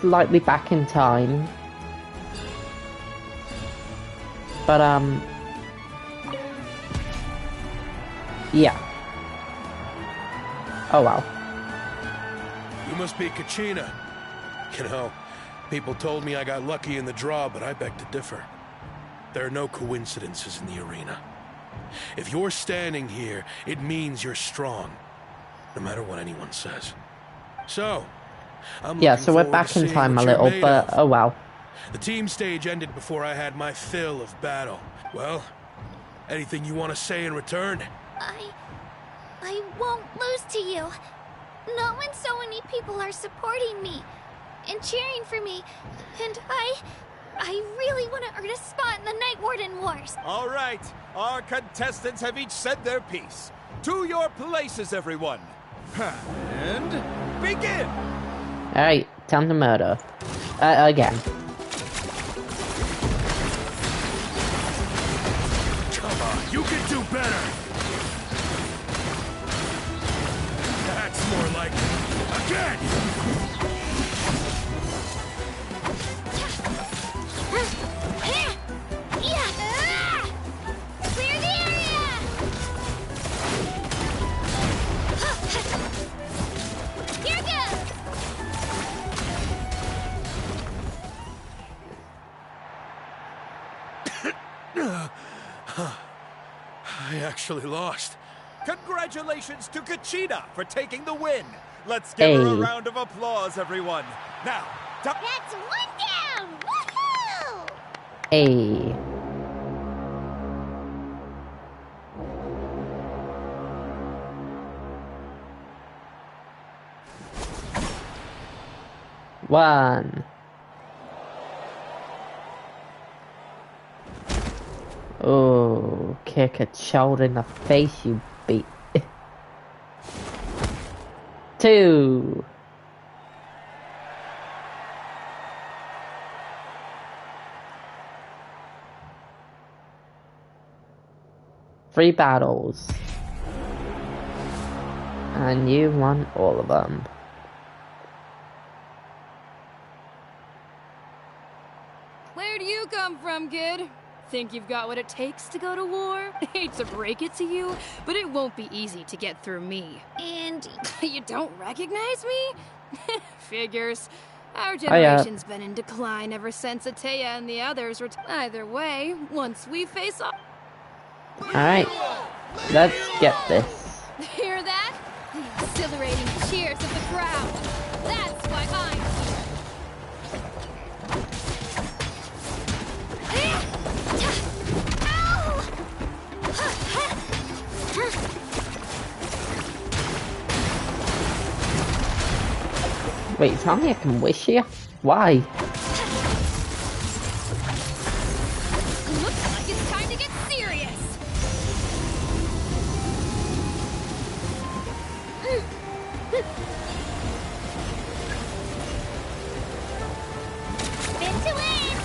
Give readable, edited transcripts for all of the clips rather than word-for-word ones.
slightly back in time. But, yeah. Oh, wow. You must be Kachina. You know, people told me I got lucky in the draw, but I beg to differ. There are no coincidences in the arena. If you're standing here, it means you're strong, no matter what anyone says. So, yeah, so we're back in time a little, but oh well. The team stage ended before I had my fill of battle. Well, anything you want to say in return? I won't lose to you. Not when so many people are supporting me and cheering for me. And I really want to earn a spot in the Night Warden Wars. All right, our contestants have each said their piece. To your places, everyone. And begin. All right, time to murder. Again. Come on, you can do better. That's more like it. Again. Clear the area! Here goes! I actually lost. Congratulations to Kachina for taking the win. Let's give her a Hey. round of applause, everyone. Now, That's one down! Woohoo! Hey. One. Oh, kick a child in the face, you beat. Two. Three battles. And you won all of them. Where do you come from, kid? Think you've got what it takes to go to war? Hate to break it to you, but it won't be easy to get through me. And You don't recognize me? Figures. Our generation's been in decline ever since Ateya and the others were. Either way, once we face off. Alright. Let's get this. Hear that? The exhilarating cheers of the crowd. That's why I'm here. Wait, tell me I can wish you? Why? Looks like it's time to get serious. spin to win!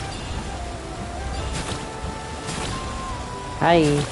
Hi.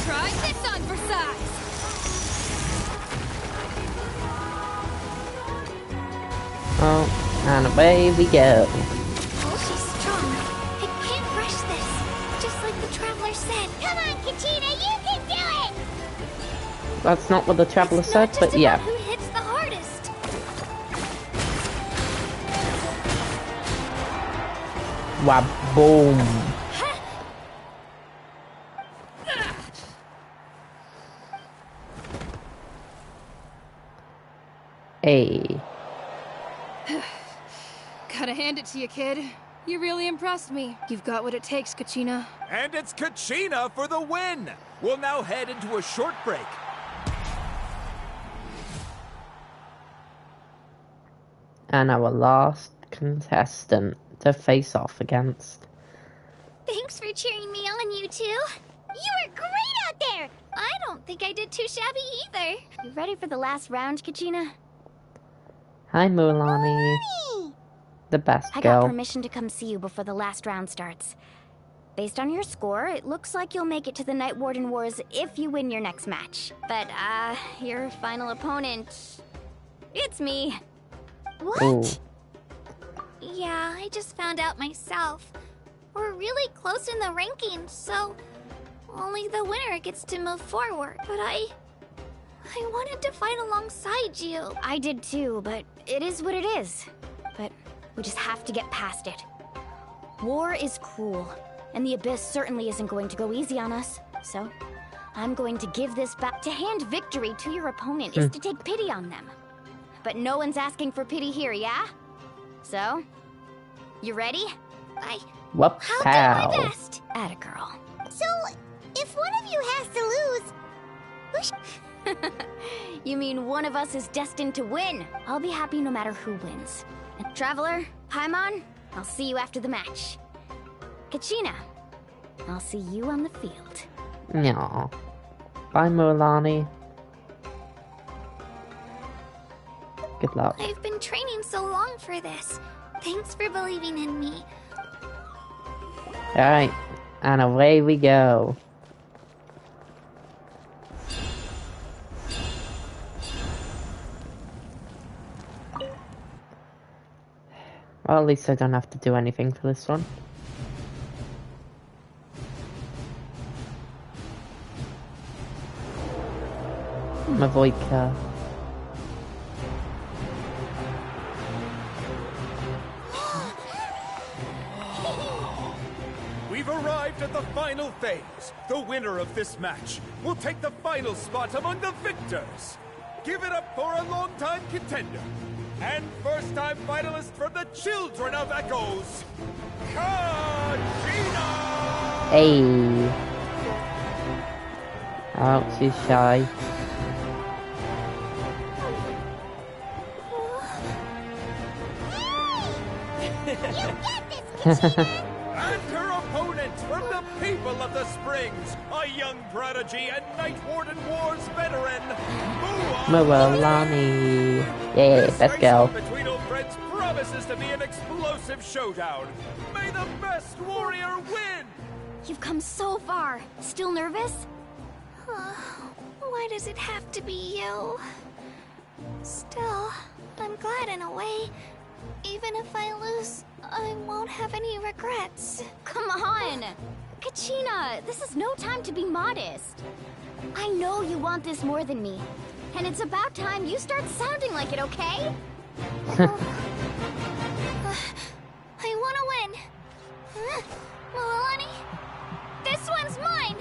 Try this on for size. Oh, and away we go. Oh, she's strong. I can't rush this. Just like the Traveler said. Come on, Kachina, you can do it! That's not what the Traveler It's said, not just but yeah. about who hits the hardest. Waboom. Hey. Gotta hand it to you, kid. You really impressed me. You've got what it takes, Kachina. And it's Kachina for the win! We'll now head into a short break. And our last contestant to face off against. Thanks for cheering me on, you two. You were great out there! I don't think I did too shabby either. You ready for the last round, Kachina? Hi, Mulan. The best I girl. got permission to come see you before the last round starts. Based on your score, it looks like you'll make it to the Night Warden Wars if you win your next match. But, your final opponent... It's me. What? Ooh. Yeah, I just found out myself. We're really close in the rankings, so only the winner gets to move forward. But I wanted to fight alongside you. I did too, but it is what it is. But we just have to get past it. War is cruel, and the Abyss certainly isn't going to go easy on us. So, I'm going to give this back. To hand victory to your opponent is to take pity on them. But no one's asking for pity here, yeah? So, you ready? Whoop, I'll pow. do my best. Atta girl. So, if one of you has to lose, You mean one of us is destined to win? I'll be happy no matter who wins. And Traveler, Paimon, I'll see you after the match. Kachina, I'll see you on the field. No. Bye, Mulan. Good luck. I've been training so long for this. Thanks for believing in me. Alright, and away we go. Well, at least I don't have to do anything for this one. Avoid car. We've arrived at the final phase. The winner of this match will take the final spot among the victors. Give it up for a long-time contender and first-time finalist from the Children of Echoes, Kachina! Hey. Oh, she's shy. And her opponent from the people of the Springs, a young prodigy and Night Warden Wars veteran, Mulan. Yeah, This let's go. face-off between old friends promises to be an explosive showdown. May the best warrior win! You've come so far. Still nervous? Why does it have to be you? Still, I'm glad in a way. Even if I lose, I won't have any regrets. Come on! Kachina, this is no time to be modest. I know you want this more than me. And it's about time you start sounding like it, okay? I want to win. Milani, this one's mine.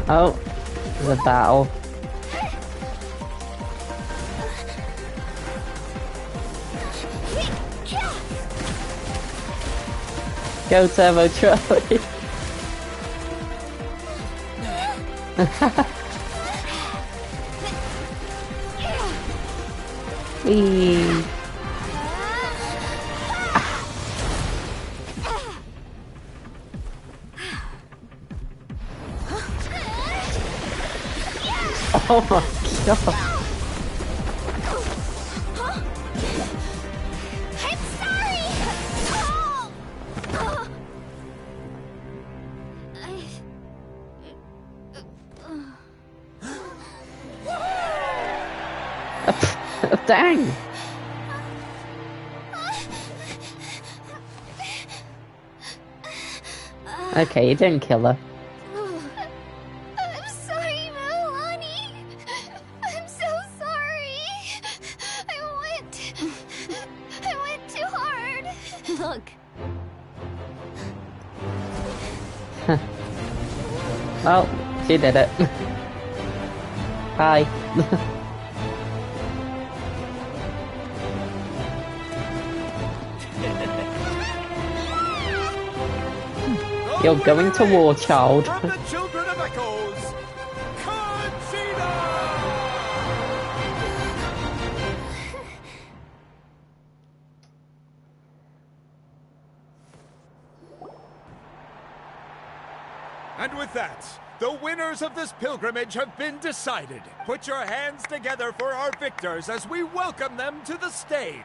Oh, there's a battle. Go Turbo Trolley. Whee. Oh my god. I'm sorry. Dang. Okay, you didn't kill her. I'm sorry, Milani. I'm so sorry. I Oh, she did it. Hi. You're going to war, child. From the children of Echoes, Conchita! And with that, the winners of this pilgrimage have been decided. Put your hands together for our victors as we welcome them to the stage.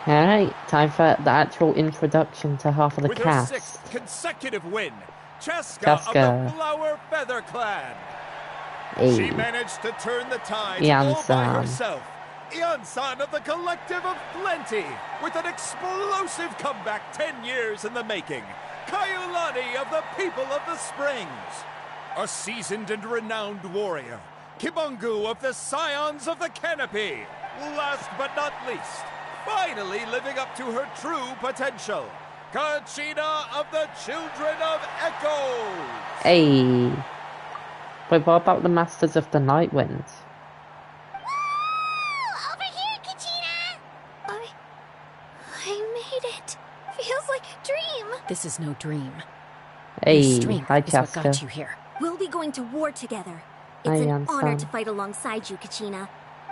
Alright, time for the actual introduction to half of the With her cast. 6th consecutive win, Cheska of the Flower Feather Clan. She Hey. managed to turn the tide all by Ian-san. herself. Ian-san of the Collective of Plenty, with an explosive comeback 10 years in the making. Kaiulani of the People of the Springs. A seasoned and renowned warrior. Kibungu of the Scions of the Canopy. Last but not least, finally living up to her true potential, Conchita of the Children of Echoes. Hey. Wait, what about the Masters of the Night Wind? Woo! Over here, Kachina! I made it. Feels like a dream. This is no dream. Hey, Your strength hi is what got Chaska. you here. We'll be going to war together. It's Hi, an Yan-san. honor to fight alongside you, Kachina.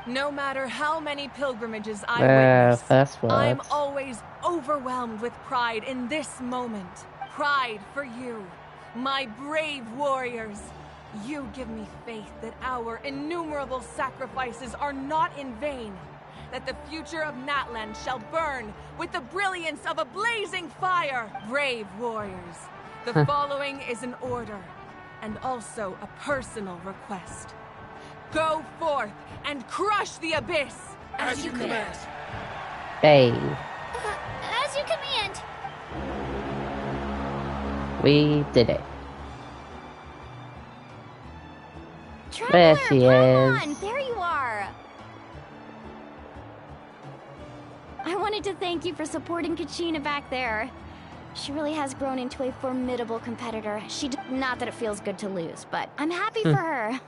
No matter how many pilgrimages I witness, First I'm words. always overwhelmed with pride in this moment. Pride for you, my brave warriors. You give me faith that our innumerable sacrifices are not in vain, that the future of Natland shall burn with the brilliance of a blazing fire. Brave warriors, the following is an order, and also a personal request. Go forth and crush the abyss As you command. Hey, As you command. we did it. Traveler, There she come is. on, there you are. I wanted to thank you for supporting Kachina back there. She really has grown into a formidable competitor. Not that it feels good to lose, but I'm happy for her.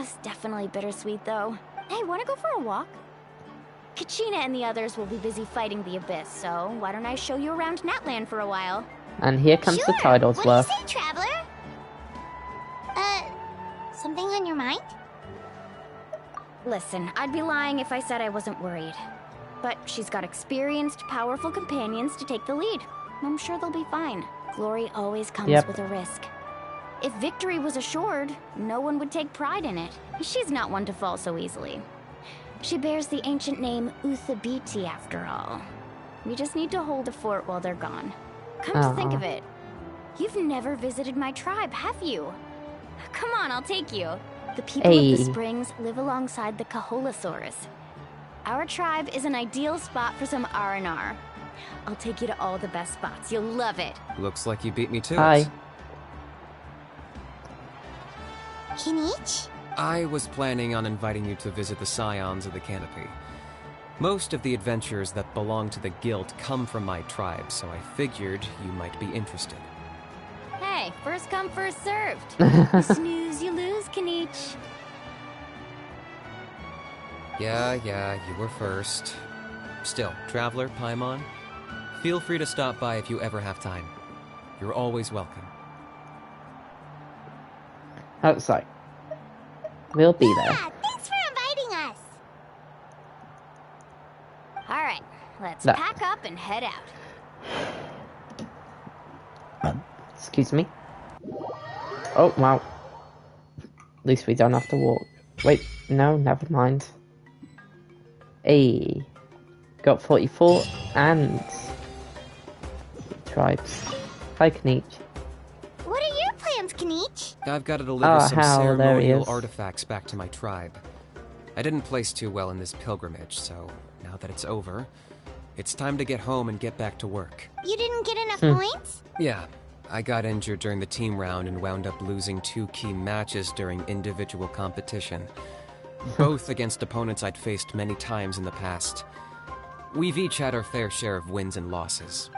It's definitely bittersweet, though. Hey, wanna go for a walk? Kachina and the others will be busy fighting the Abyss, so why don't I show you around Natland for a while? And here comes the titles What do worth. you say, Traveler? Something on your mind? Listen, I'd be lying if I said I wasn't worried. But she's got experienced, powerful companions to take the lead. I'm sure they'll be fine. Glory always comes with a risk. If victory was assured, no one would take pride in it. She's not one to fall so easily. She bears the ancient name Uthabiti, after all. We just need to hold the fort while they're gone. Come to think of it, you've never visited my tribe, have you? Come on, I'll take you. The people of the Springs live alongside the Kaholasaurus. Our tribe is an ideal spot for some R&R. I'll take you to all the best spots. You'll love it. Looks like you beat me to Hi. it. Kinich? I was planning on inviting you to visit the Scions of the Canopy. Most of the adventures that belong to the Guild come from my tribe, so I figured you might be interested. Hey, first come, first served. You snooze, you lose, Kinich. Yeah, you were first. Still, Traveler, Paimon, feel free to stop by if you ever have time. You're always welcome. Outside. We'll be there. Yeah, thanks for inviting us. All right, let's No. pack up and head out. Excuse me. Oh, wow. At least we don't have to walk. Wait, no, never mind. Hey. Got 44 and tribes. Hi, Knich. What are your plans, Kinich? I've got to deliver some hell, there he ceremonial is. artifacts back to my tribe. I didn't place too well in this pilgrimage, so now that it's over, it's time to get home and get back to work. You didn't get enough points? Yeah, I got injured during the team round and wound up losing 2 key matches during individual competition. Both against opponents I'd faced many times in the past. We've each had our fair share of wins and losses.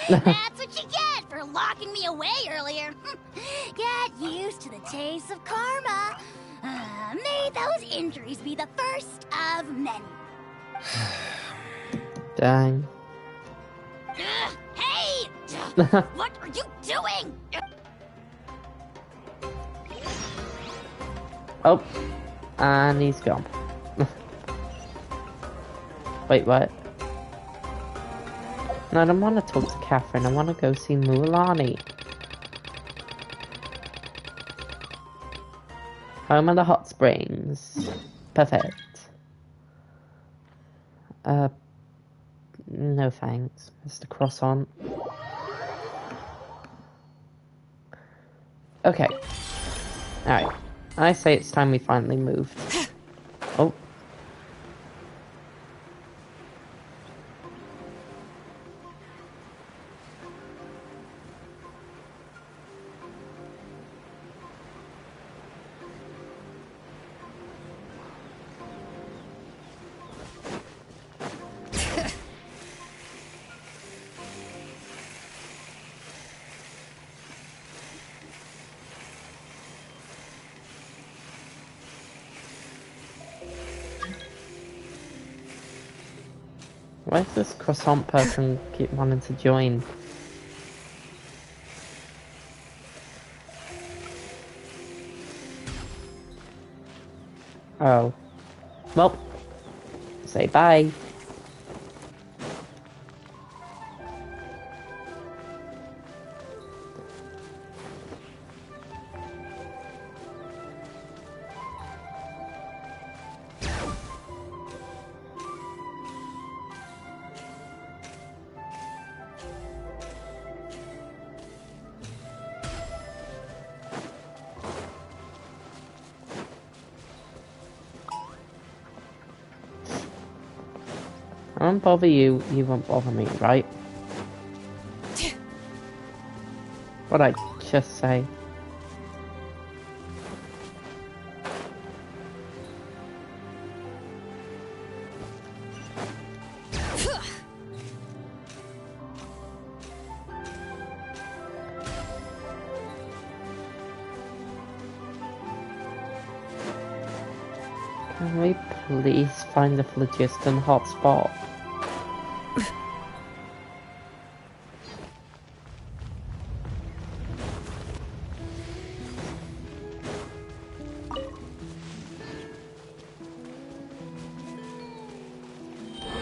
That's what you get for locking me away earlier. Get used to the taste of karma. May those injuries be the first of many. Dang. Hey! What are you doing? Oh, and he's gone. Wait, what? No, I don't want to talk to Catherine. I want to go see Mulan. Home of the hot springs. Perfect. No thanks, Mr. Croissant. Okay. Alright. I say it's time we finally moved. Oh. Why does this croissant person keep wanting to join? Oh. Well, say bye. I won't bother you, you won't bother me, right? What'd I just say? Can we please find the phlogiston hotspot?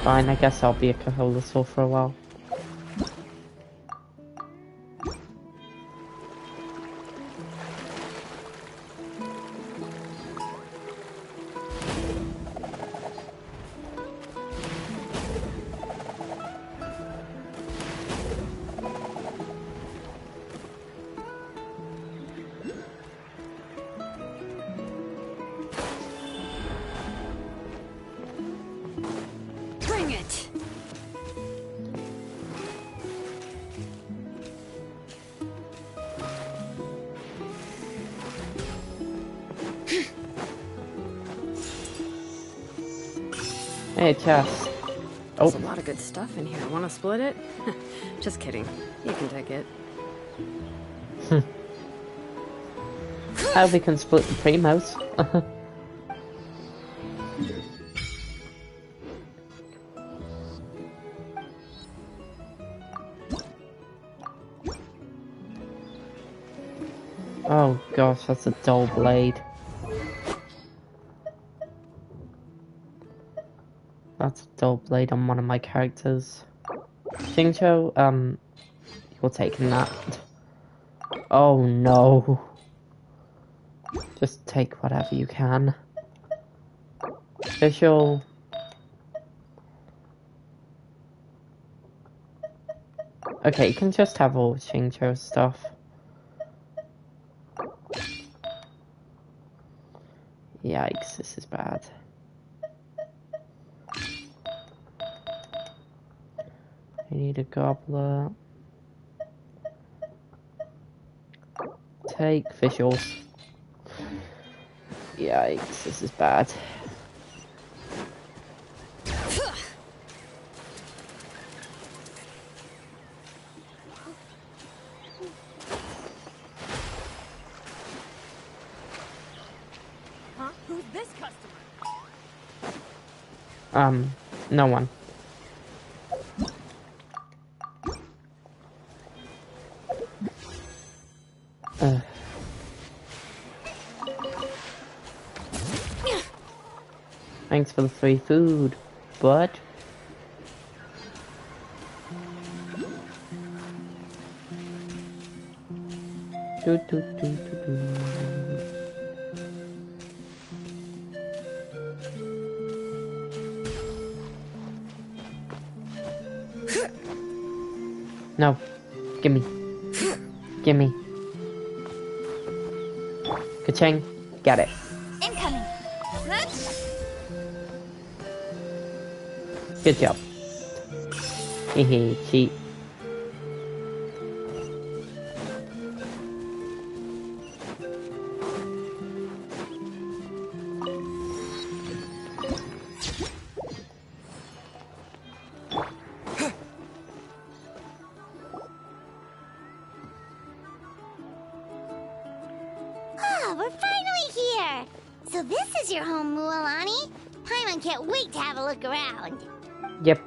Fine, I guess I'll be a Kaholasaur for a while. Bring it! Hey, Chess. There's a lot of good stuff in here. Want to split it? Just kidding. You can take it. How we can split the primos? Oh gosh, that's a dull blade. That's a dull blade on one of my characters. Xingqiu, you're taking that. Oh no. Just take whatever you can. Official. Okay, you can just have all Xingqiu stuff. Yikes, this is bad. I need a gobbler. Take visuals. Yikes, this is bad. No one. Thanks for the free food, bud. Do, do, do, do, do. No. Gimme. Gimme. Ka-ching. Got it. Incoming. Good job. Hehe, cheat. Ah, we're finally here! So this is your home, Mualani? Paimon can't wait to have a look around. Yep.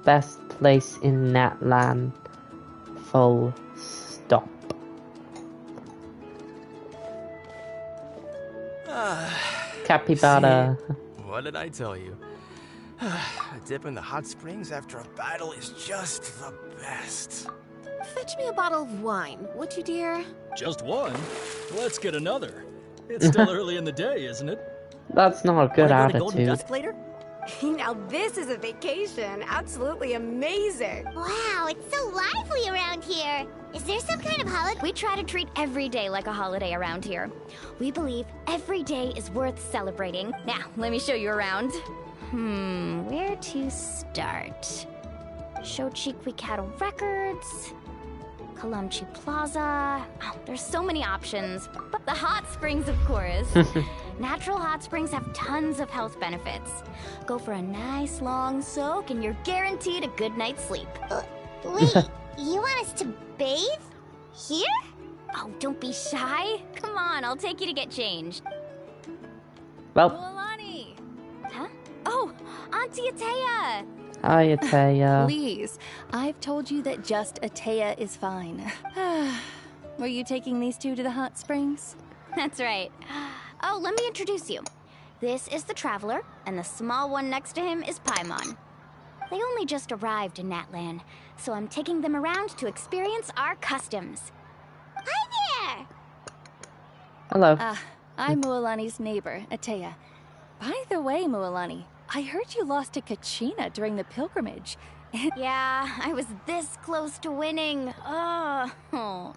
Best place in that land. Full stop. Capybara. What did I tell you? A dip in the hot springs after a battle is just the best. Fetch me a bottle of wine, would you, dear? Just one? Let's get another. It's still early in the day, isn't it? That's not a good Wanna go to Golden attitude. Dusk later? Now this is a vacation. Absolutely amazing. Wow, it's so lively around here. Is there some kind of holiday? We try to treat every day like a holiday around here. We believe every day is worth celebrating. Now, let me show you around. Where to start? Shochiqui Cattle Records, Kalamchi Plaza. Oh, there's so many options. But the hot springs, of course. Natural hot springs have tons of health benefits. Go for a nice long soak and you're guaranteed a good night's sleep. Wait, you want us to bathe? Here? Oh, don't be shy. Come on, I'll take you to get changed. Well, Mualani! Huh? Oh, Auntie Atea! hi, Ataya. Please, I've told you that just Atea is fine. Were you taking these two to the hot springs? That's right. Oh, let me introduce you. This is the Traveler, and the small one next to him is Paimon. They only just arrived in Natlan, so I'm taking them around to experience our customs. Hi there! Hello. I'm Mualani's neighbor, Atea. By the way, Mualani, I heard you lost to Kachina during the pilgrimage. Yeah, I was this close to winning. Oh,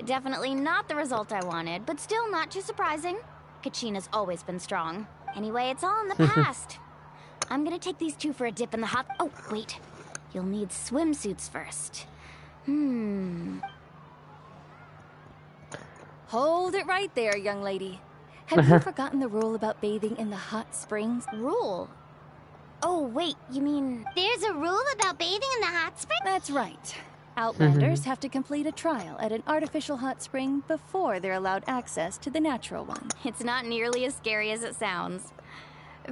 definitely not the result I wanted, but still not too surprising. Kachina's always been strong. Anyway, it's all in the past. I'm gonna take these two for a dip in the hot... Oh, wait. You'll need swimsuits first. Hold it right there, young lady. Have you forgotten the rule about bathing in the hot springs? Rule? Oh, wait, you mean... There's a rule about bathing in the hot spring? That's right. Outlanders have to complete a trial at an artificial hot spring before they're allowed access to the natural one. It's not nearly as scary as it sounds.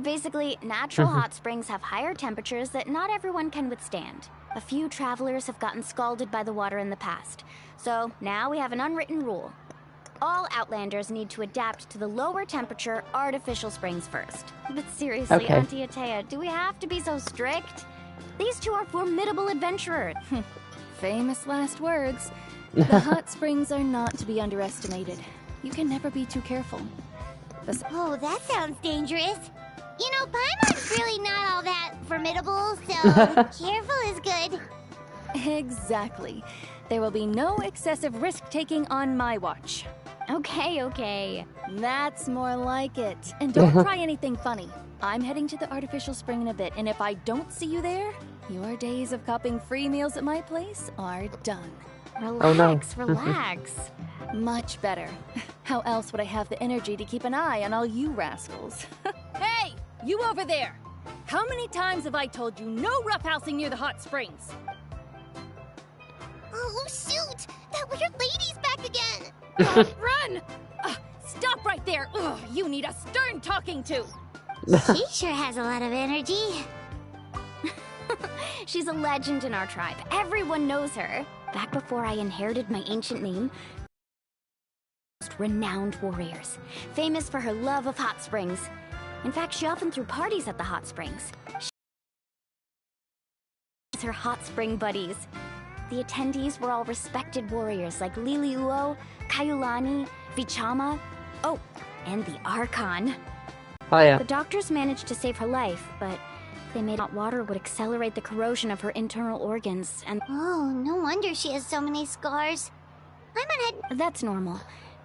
Basically, natural hot springs have higher temperatures that not everyone can withstand. A few travelers have gotten scalded by the water in the past. So now we have an unwritten rule. All Outlanders need to adapt to the lower temperature artificial springs first. But seriously, Okay. Auntie Atea, do we have to be so strict? These two are formidable adventurers. Famous last words. The hot springs are not to be underestimated. You can never be too careful. Oh, that sounds dangerous. You know, Paimon's really not all that formidable, so careful is good. Exactly. There will be no excessive risk-taking on my watch. Okay. That's more like it. And don't try anything funny. I'm heading to the artificial spring in a bit, and if I don't see you there, your days of copping free meals at my place are done. Relax, relax. Much better. How else would I have the energy to keep an eye on all you rascals? Hey! You over there! How many times have I told you no roughhousing near the hot springs? Oh, shoot! That weird lady's back again! Run! Stop right there! Ugh, you need a stern talking to! She sure has a lot of energy. She's a legend in our tribe. Everyone knows her. Back before I inherited my ancient name, renowned warriors, famous for her love of hot springs. In fact, she often threw parties at the hot springs. She's her hot spring buddies. The attendees were all respected warriors like Liliuo, Kaiulani, Vichama, oh, and the Archon. Oh yeah. The doctors managed to save her life, but they made hot water would accelerate the corrosion of her internal organs, and Oh, no wonder she has so many scars. I'm gonna head. that's normal.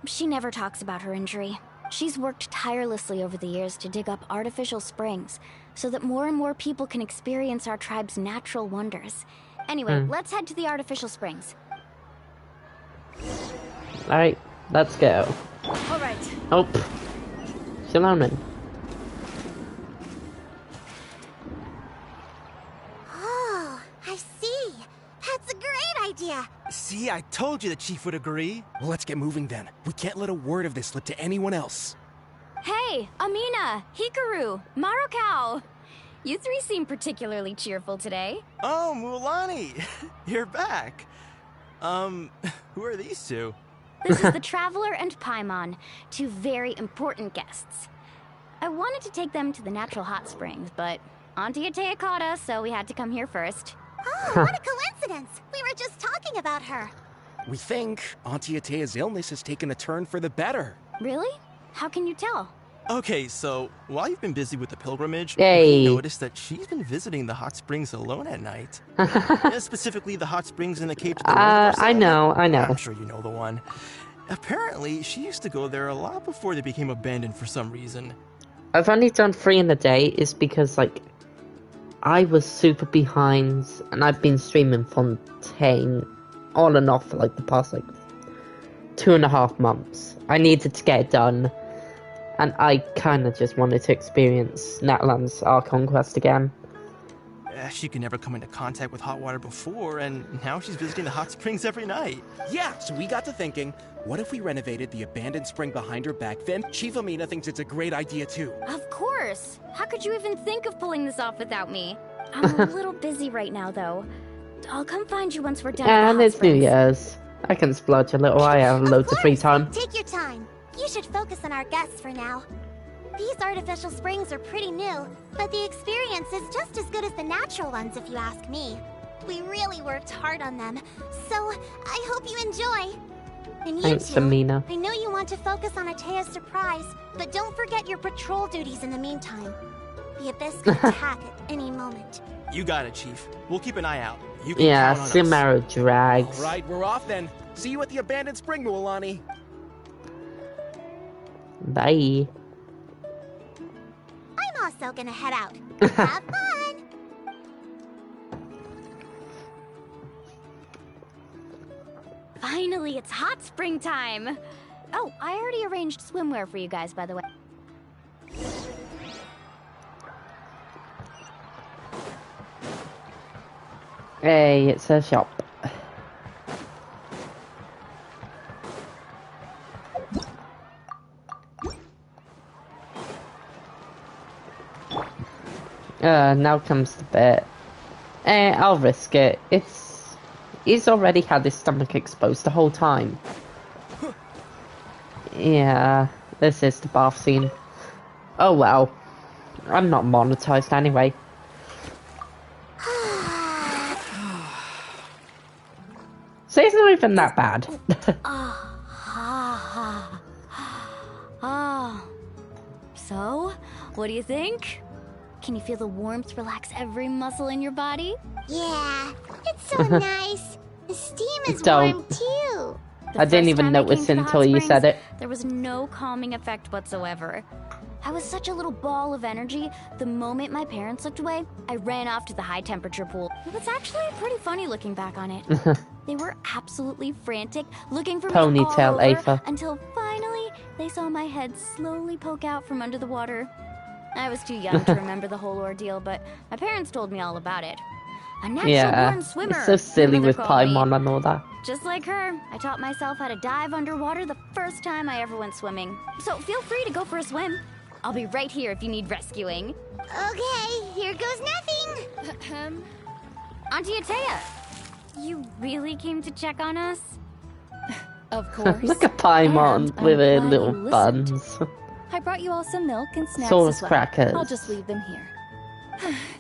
She never talks about her injury. She's worked tirelessly over the years to dig up artificial springs so that more and more people can experience our tribe's natural wonders. Anyway, let's head to the artificial springs. Alright, let's go. All right. Oh. Shalonin. Oh, I see. That's a great idea. See, I told you the chief would agree. Well, let's get moving then. We can't let a word of this slip to anyone else. Hey, Amina, Hikaru, Marukao. You three seem particularly cheerful today. Oh, Mulani, you're back. Who are these two? This is the Traveler and Paimon, two very important guests. I wanted to take them to the natural hot springs, but Auntie Atea caught us, so we had to come here first. Oh, what a coincidence. We were just talking about her. We think Auntie Atea's illness has taken a turn for the better. Really? How can you tell? Okay, so while you've been busy with the pilgrimage, Hey. we noticed that she's been visiting the hot springs alone at night. Specifically, the hot springs in the cave to the north of our I know. I'm sure you know the one. Apparently, she used to go there a lot before they became abandoned for some reason. I've only done 3 in a day is because, like, I was super behind, and I've been streaming Fontaine on and off for, like, the past, like, 2.5 months. I needed to get it done, and I kind of just wanted to experience Natlan's Archon Quest again. She could never come into contact with hot water before, and now she's visiting the hot springs every night. Yeah, so we got to thinking, what if we renovated the abandoned spring behind her back then? Chief Amina thinks it's a great idea too. Of course! How could you even think of pulling this off without me? I'm a little busy right now, though. I'll come find you once we're done with the And hot it's New springs. Year's. I can splurge a little. I have loads of free time. Take your time. You should focus on our guests for now. These artificial springs are pretty new, but the experience is just as good as the natural ones if you ask me. We really worked hard on them, so I hope you enjoy. And you Thanks, two, Amina. I know you want to focus on Atea's surprise, but don't forget your patrol duties in the meantime. The Abyss could attack at any moment. You got it, Chief. We'll keep an eye out. You can Yeah, count on us. Simaro drags. All right, we're off then. See you at the abandoned spring, Mualani. Bye. I'm also gonna head out. Have fun! Finally, it's hot spring time! Oh, I already arranged swimwear for you guys, by the way. Hey, it's a shop. Now comes the bit. I'll risk it. He's already had his stomach exposed the whole time. Yeah, this is the bath scene. Oh well. I'm not monetized anyway. So it's not even that bad. So, what do you think? Can you feel the warmth relax every muscle in your body? Yeah, it's so nice. The steam is Don't. warm too. I didn't even notice until you said it. There was no calming effect whatsoever. I was such a little ball of energy. The moment my parents looked away, I ran off to the high temperature pool. It was actually pretty funny looking back on it. They were absolutely frantic, looking for me all Ponytail over, Aether. until finally they saw my head slowly poke out from under the water. I was too young to remember the whole ordeal, but my parents told me all about it. A natural-born swimmer. It's so silly my with mother called me. Paimon and all that. Just like her, I taught myself how to dive underwater the first time I ever went swimming. So feel free to go for a swim. I'll be right here if you need rescuing. Okay, here goes nothing. Auntie Atea, you really came to check on us? Of course. Look at Paimon And with her I'm glad little you buns. I brought you all some milk and snacks Sauce as well. crackers. I'll just leave them here.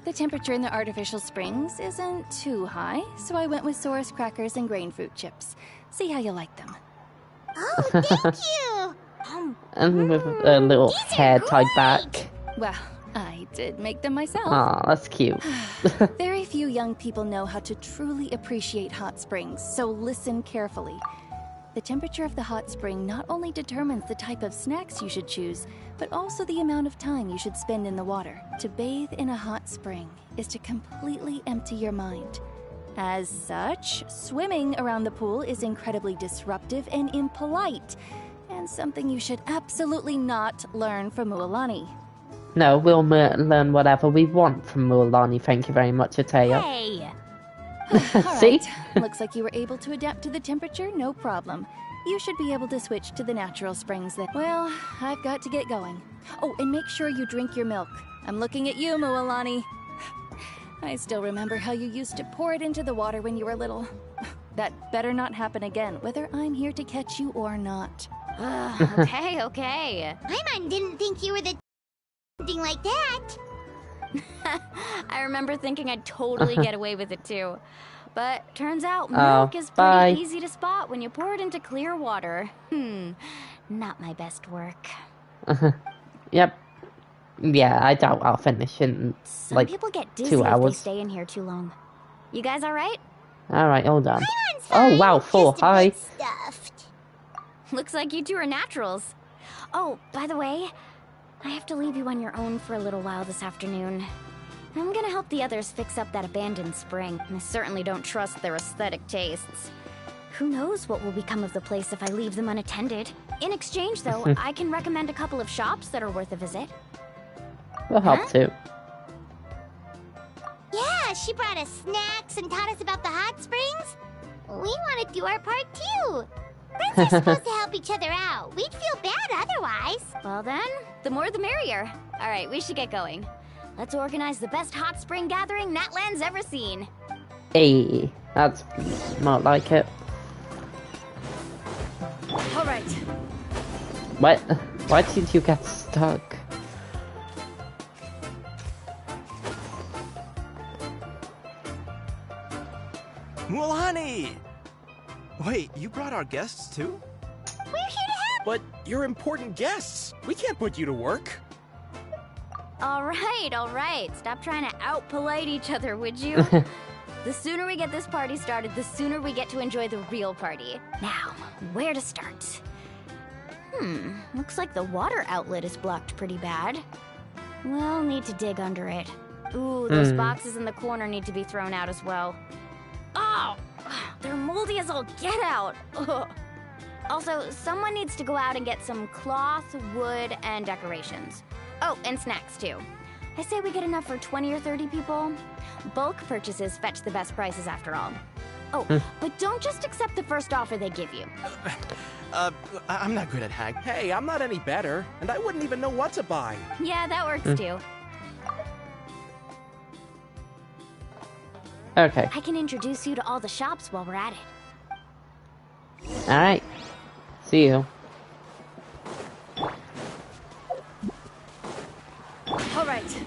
The temperature in the artificial springs isn't too high, so I went with Saurus crackers and grain fruit chips. See how you like them. Oh, thank you. And with a little hair tied back. Well, I did make them myself. Aw, that's cute. Very few young people know how to truly appreciate hot springs, so listen carefully. The temperature of the hot spring not only determines the type of snacks you should choose, but also the amount of time you should spend in the water. To bathe in a hot spring is to completely empty your mind. As such, swimming around the pool is incredibly disruptive and impolite, and something you should absolutely not learn from Mualani. No, we'll learn whatever we want from Mualani. Thank you very much, Atea. Hey! See? Looks like you were able to adapt to the temperature, no problem. You should be able to switch to the natural springs then. Well, I've got to get going. Oh, and make sure you drink your milk. I'm looking at you, Mualani. I still remember how you used to pour it into the water when you were little. That better not happen again, whether I'm here to catch you or not. Okay. Paimon didn't think you were the something like that. I remember thinking I'd totally get away with it too. But turns out milk is pretty easy to spot when you pour it into clear water. Not my best work. Yep. Yeah, I doubt I'll finish in Some people get dizzy 2 if hours. they stay in here too long. You guys alright? Alright, hold on. Paimon's Oh, fine, wow, 4. just a Hi. bit stuffed. Looks like you two are naturals. Oh, by the way, I have to leave you on your own for a little while this afternoon. I'm gonna help the others fix up that abandoned spring. I certainly don't trust their aesthetic tastes. Who knows what will become of the place if I leave them unattended. In exchange, though, I can recommend a couple of shops that are worth a visit. We'll help too. Yeah, she brought us snacks and taught us about the hot springs. We want to do our part too. Friends are supposed to help each other out. We'd feel bad otherwise. Well then, the more the merrier. Alright, we should get going. Let's organize the best hot spring gathering Natland's ever seen. Hey, that's not like it. Alright. What? Why did you get stuck? Mualani! Wait, you brought our guests too? We're here to help. But you're important guests. We can't put you to work. Alright. Stop trying to out-polite each other, would you? The sooner we get this party started, the sooner we get to enjoy the real party. Now, where to start? Looks like the water outlet is blocked pretty bad. We'll need to dig under it. Ooh, those boxes in the corner need to be thrown out as well. Oh! They're moldy as all get out! Ugh. Also, someone needs to go out and get some cloth, wood, and decorations. Oh, and snacks too. I say we get enough for 20 or 30 people. Bulk purchases fetch the best prices after all. Oh, but don't just accept the first offer they give you. I'm not good at hag. Hey, I'm not any better, and I wouldn't even know what to buy. Yeah, that works too. Okay. I can introduce you to all the shops while we're at it. Alright. See you. Alright.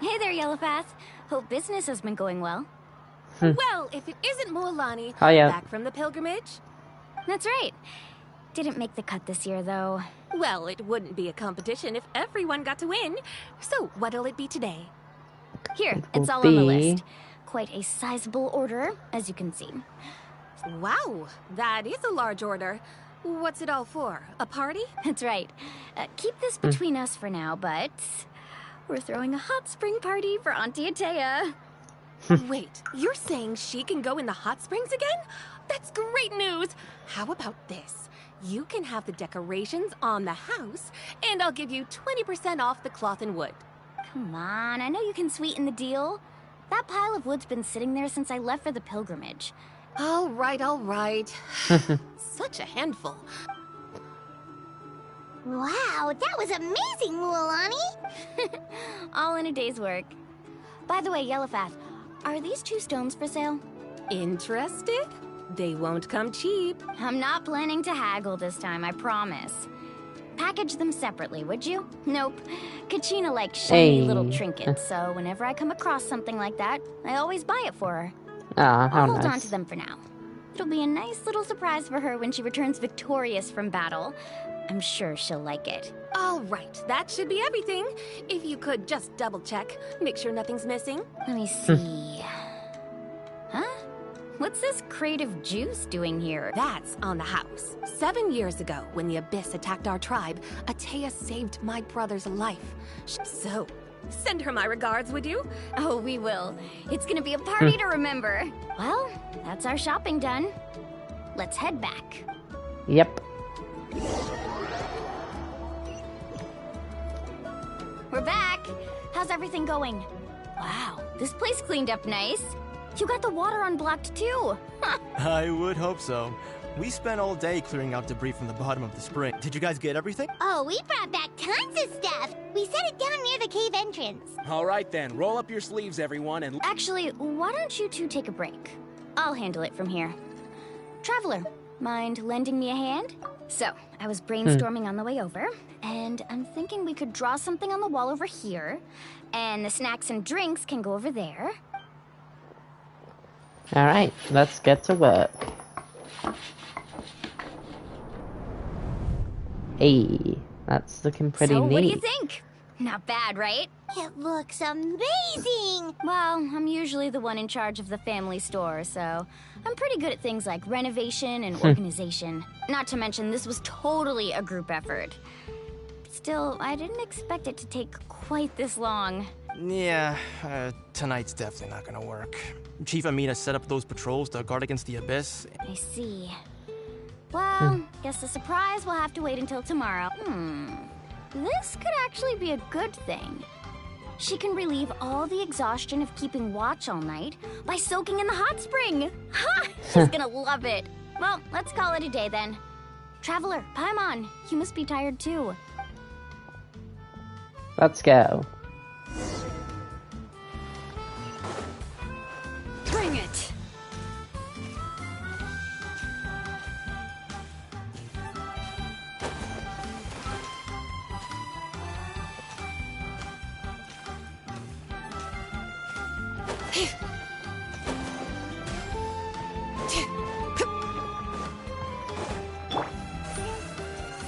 Hey there, Yellowpath. Hope business has been going well. Well, if it isn't Mualani, Hiya. back from the pilgrimage? That's right. Didn't make the cut this year, though. Well, it wouldn't be a competition if everyone got to win. So, what'll it be today? Here, will it's all on the be- list. Quite a sizable order, as you can see. Wow, that is a large order. What's it all for? A party? That's right. Keep this between us for now, but we're throwing a hot spring party for Auntie Atea. Wait, you're saying she can go in the hot springs again? That's great news! How about this? You can have the decorations on the house, and I'll give you 20% off the cloth and wood. Come on, I know you can sweeten the deal. That pile of wood's been sitting there since I left for the pilgrimage. All right, all right. Such a handful. Wow, that was amazing, Mualani! All in a day's work. By the way, Yellowfath, are these 2 stones for sale? Interested? They won't come cheap. I'm not planning to haggle this time, I promise. Package them separately, would you? Nope. Kachina likes shiny little trinkets, so whenever I come across something like that, I always buy it for her. Ah, how I'll hold nice. on to them for now. It'll be a nice little surprise for her when she returns victorious from battle. I'm sure she'll like it. All right, that should be everything. If you could just double check, make sure nothing's missing. Let me see. Huh? What's this crate of juice doing here? That's on the house. 7 years ago, when the Abyss attacked our tribe, Atea saved my brother's life. So, send her my regards, would you? Oh, we will. It's gonna be a party to remember. Well, that's our shopping done. Let's head back. Yep. We're back. How's everything going? Wow, this place cleaned up nice. You got the water unblocked too. I would hope so. We spent all day clearing out debris from the bottom of the spring. Did you guys get everything? Oh, we brought back tons of stuff! We set it down near the cave entrance. All right then, roll up your sleeves, everyone, and... Actually, why don't you 2 take a break? I'll handle it from here. Traveler, mind lending me a hand? So, I was brainstorming on the way over, and I'm thinking we could draw something on the wall over here, and the snacks and drinks can go over there. Alright, let's get to work. Hey, that's looking pretty neat. So, what do you think? Not bad, right? It looks amazing! Well, I'm usually the one in charge of the family store, so I'm pretty good at things like renovation and organization. Not to mention, this was totally a group effort. Still, I didn't expect it to take quite this long. Yeah, tonight's definitely not gonna work. Chief Amina set up those patrols to guard against the Abyss. I see. Well, guess the surprise will have to wait until tomorrow. This could actually be a good thing. She can relieve all the exhaustion of keeping watch all night by soaking in the hot spring. Ha! She's gonna love it. Well, let's call it a day then. Traveler, Paimon, you must be tired too. Let's go. Bring it!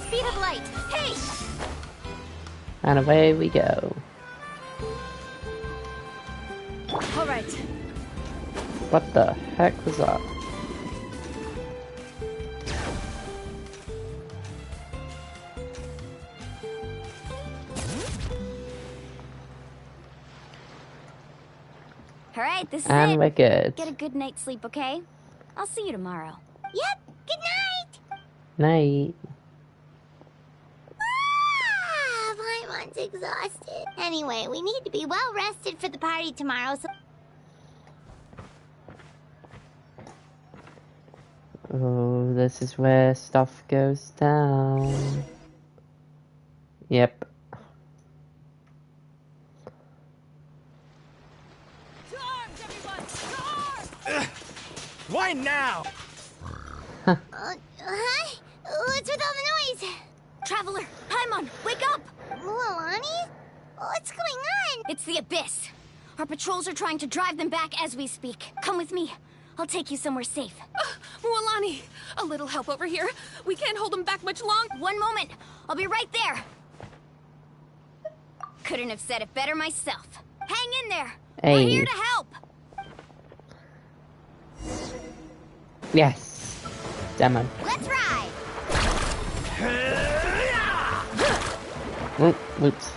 Speed of light, hey! And away we go. All right. What the heck was that? Alright, this is And it. we're good. Get a good night's sleep, okay? I'll see you tomorrow. Yep, good night! Night. Ah, Paimon's exhausted. Anyway, we need to be well rested for the party tomorrow, so... Oh, this is where stuff goes down. Yep. Why now? Huh? What's with all the noise? Traveler, Paimon, wake up! Mualani? What's going on? It's the Abyss. Our patrols are trying to drive them back as we speak. Come with me. I'll take you somewhere safe. Mualani, a little help over here. We can't hold them back much longer. One moment. I'll be right there. Couldn't have said it better myself. Hang in there. Hey. We're here to help. Yes. Demo. Let's ride! Oh, whoops.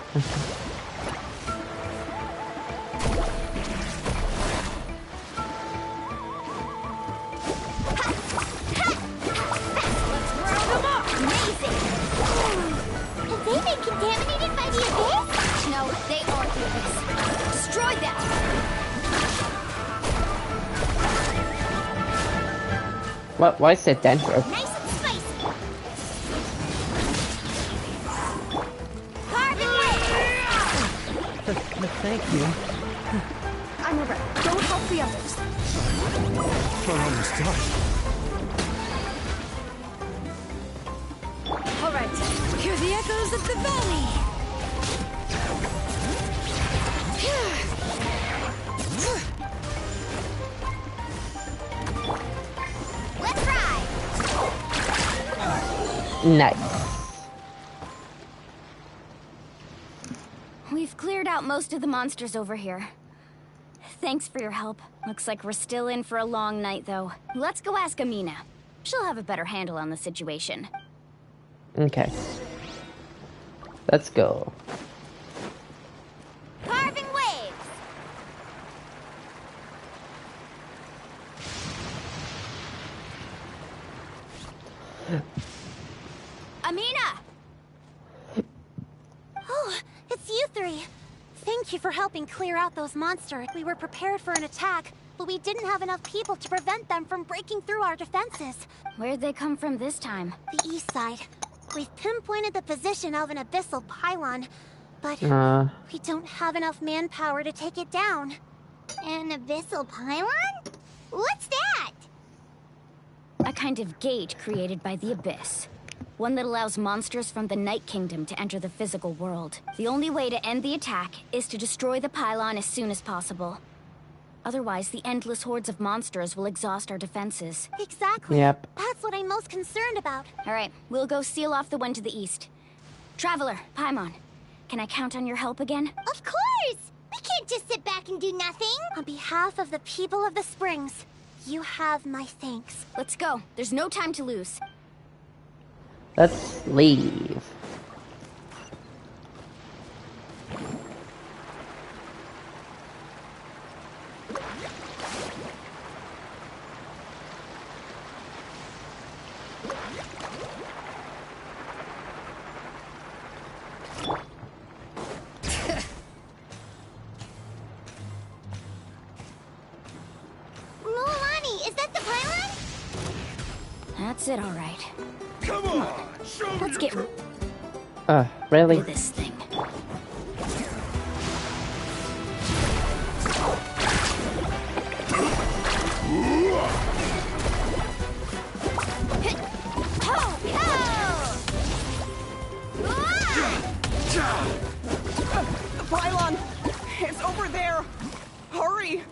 Destroy them! What? Why is it Dendro? Nice and spicy! Carving wave! Thank you. I'm a rep. Go help the others. We're almost done. All right, hear the echoes of the valley. Let's ride! Nice. We've cleared out most of the monsters over here. Thanks for your help. Looks like we're still in for a long night, though. Let's go ask Amina. She'll have a better handle on the situation. Okay. Let's go. Carving waves! Amina! Oh, it's you three. Thank you for helping clear out those monsters. We were prepared for an attack, but we didn't have enough people to prevent them from breaking through our defenses. Where'd they come from this time? The east side. We've pinpointed the position of an abyssal pylon, but we don't have enough manpower to take it down. An abyssal pylon? What's that? A kind of gate created by the Abyss. One that allows monsters from the Night Kingdom to enter the physical world. The only way to end the attack is to destroy the pylon as soon as possible. Otherwise, the endless hordes of monsters will exhaust our defenses. Exactly. Yep. That's what I'm most concerned about. All right, we'll go seal off the one to the east. Traveler, Paimon, can I count on your help again? Of course! We can't just sit back and do nothing! On behalf of the people of the Springs, you have my thanks. Let's go. There's no time to lose. Let's leave. Mulani, is that the pylon? That's it, all right. Come on, show me Let's get Really? rid of this thing. The pylon! It's over there! Hurry!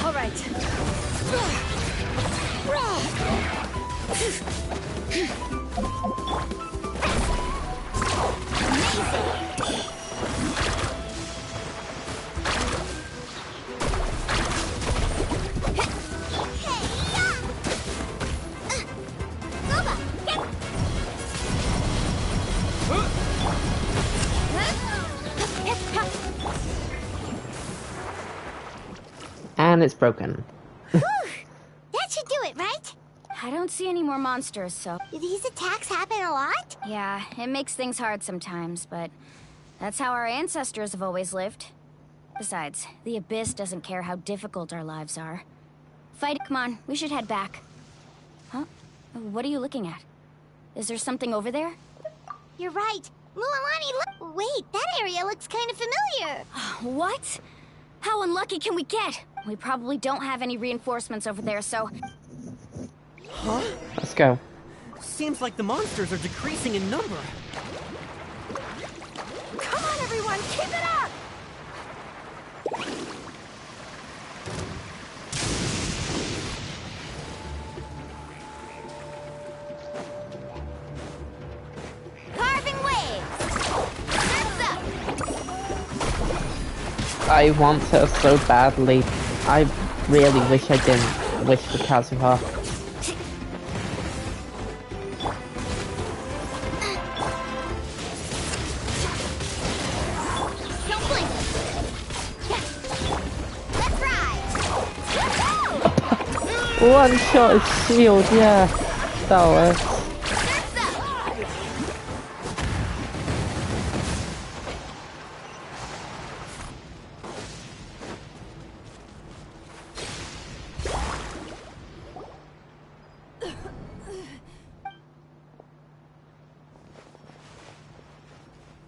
All right. And it's broken. That should do it, right? I don't see any more monsters, so... Do these attacks happen a lot? Yeah, it makes things hard sometimes, but that's how our ancestors have always lived. Besides, the Abyss doesn't care how difficult our lives are. Fight, come on, we should head back. Huh? What are you looking at? Is there something over there? You're right. Mualani, look. Wait, that area looks kind of familiar. What? How unlucky can we get? We probably don't have any reinforcements over there, so... Huh? Let's go. Seems like the monsters are decreasing in number. Come on, everyone! Keep it up! Carving waves. That's up. I want her so badly. I really wish I didn't wish the Kazuha. Don't blink. Let's ride. One shot his shield, yeah. That'll work.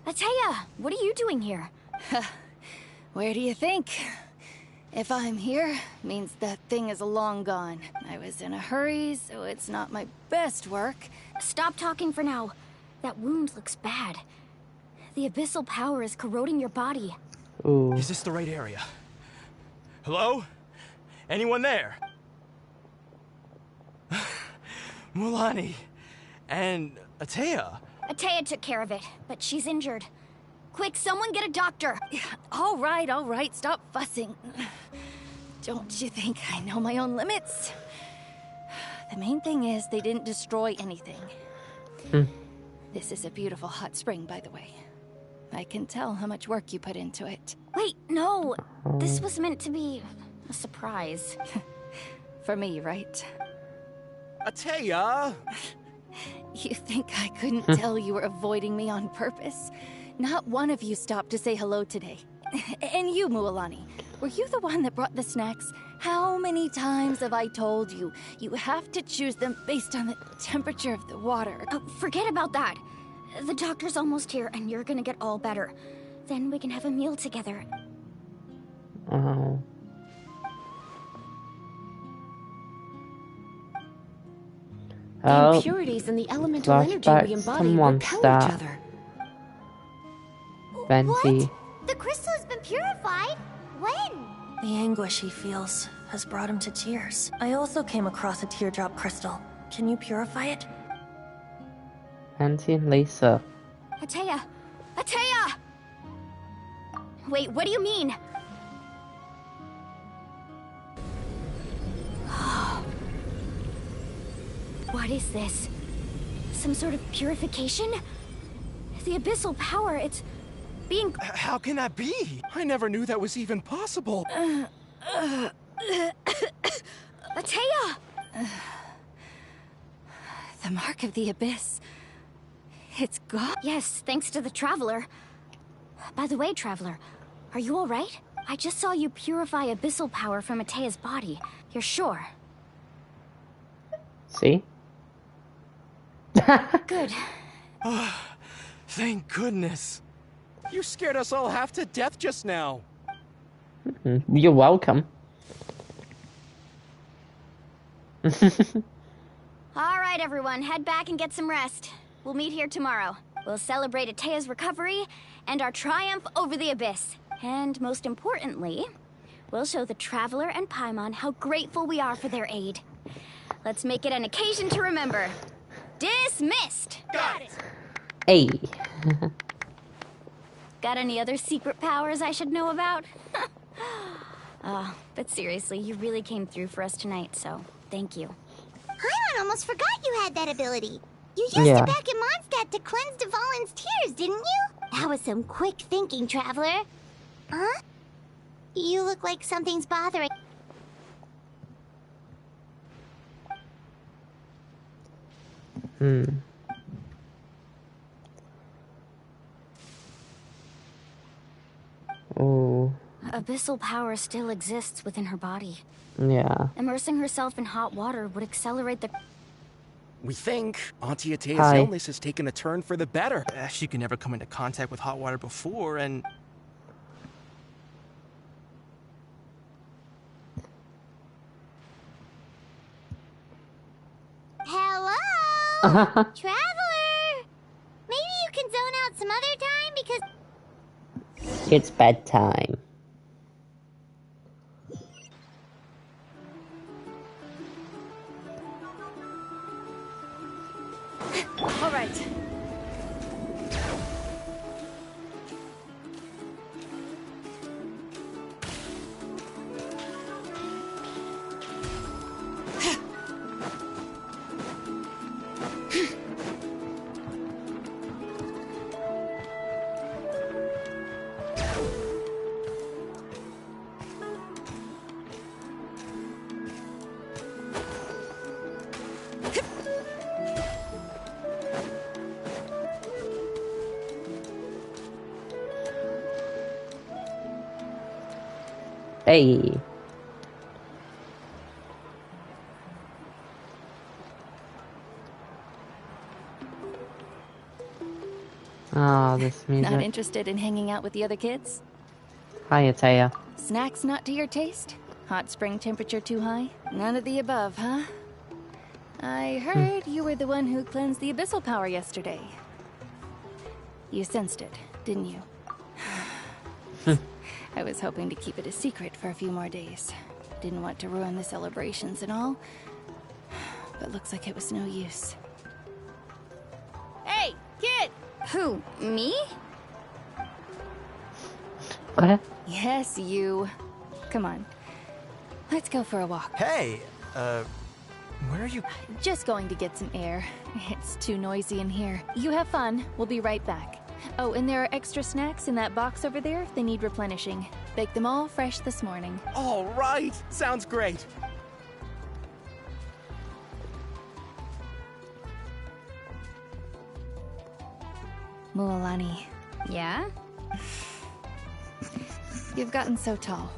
Atea, what are you doing here? Where do you think? If I'm here, means that thing is long gone. I was in a hurry, so it's not my best work. Stop talking for now. That wound looks bad. The abyssal power is corroding your body. Ooh. Is this the right area? Hello? Anyone there? Mulani and Atea. Atea took care of it, but she's injured. Quick, someone get a doctor! All right, stop fussing. Don't you think I know my own limits? The main thing is they didn't destroy anything. This is a beautiful hot spring, by the way. I can tell how much work you put into it. Wait, no! This was meant to be a surprise. For me, right? Atea! You think I couldn't tell you were avoiding me on purpose? Not one of you stopped to say hello today. And you, Mualani, were you the one that brought the snacks? How many times have I told you, you have to choose them based on the temperature of the water? Oh, forget about that. The doctor's almost here, and you're gonna get all better. Then we can have a meal together. Oh. The impurities in the elemental energy we embody repel each other. Venti. The crystal has been purified? When? The anguish he feels has brought him to tears. I also came across a teardrop crystal. Can you purify it? Venti and Lisa. Atea! Atea! Wait, what do you mean? What is this? Some sort of purification? The abyssal power, it's being... How can that be? I never knew that was even possible. Atea! The mark of the abyss. It's gone. Yes, thanks to the Traveler. By the way, Traveler, are you alright? I just saw you purify abyssal power from Atea's body. You're sure? See? Good. Thank goodness. You scared us all half to death just now. You're welcome. Alright, everyone, head back and get some rest. We'll meet here tomorrow. We'll celebrate Atea's recovery and our triumph over the abyss. And most importantly, we'll show the Traveler and Paimon how grateful we are for their aid. Let's make it an occasion to remember. Dismissed! Got it! Hey. Got any other secret powers I should know about? But seriously, you really came through for us tonight, so thank you. Paimon almost forgot you had that ability. You used it back in Mondstadt to cleanse Dvalin's tears, didn't you? That was some quick thinking, Traveler. Huh? You look like something's bothering... Oh. Abyssal power still exists within her body. Yeah. Immersing herself in hot water would accelerate the... We think Auntie Atea's illness has taken a turn for the better. She could never come into contact with hot water before, and... Hello? Traveler! Maybe you can zone out some other time because... It's bedtime. All right. Hey. Oh, this music. Not interested in hanging out with the other kids? Hiya, Taya. Snacks not to your taste? Hot spring temperature too high? None of the above, huh? I heard you were the one who cleansed the abyssal power yesterday. You sensed it, didn't you? I was hoping to keep it a secret for a few more days. Didn't want to ruin the celebrations and all. But looks like it was no use. Hey, kid! Who, me? What? Yes, you. Come on. Let's go for a walk. Hey, where are you? Just going to get some air. It's too noisy in here. You have fun. We'll be right back. Oh, and there are extra snacks in that box over there if they need replenishing. Baked them all fresh this morning. All right. Sounds great. Mualani. Yeah? You've gotten so tall.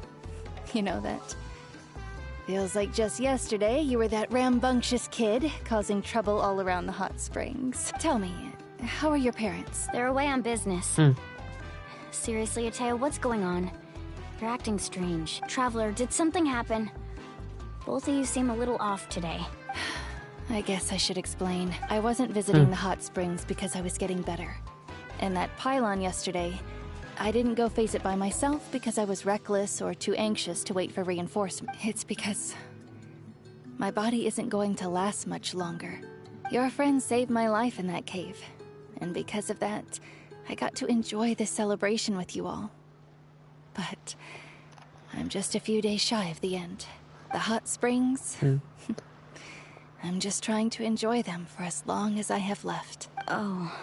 You know that. Feels like just yesterday you were that rambunctious kid causing trouble all around the hot springs. Tell me, how are your parents? They're away on business. Seriously, Ateo, what's going on? You're acting strange. Traveler, did something happen? Both of you seem a little off today. I guess I should explain. I wasn't visiting the hot springs because I was getting better. And that pylon yesterday, I didn't go face it by myself because I was reckless or too anxious to wait for reinforcement. It's because my body isn't going to last much longer. Your friend saved my life in that cave. And because of that, I got to enjoy this celebration with you all. But I'm just a few days shy of the end. The hot springs, I'm just trying to enjoy them for as long as I have left. Oh.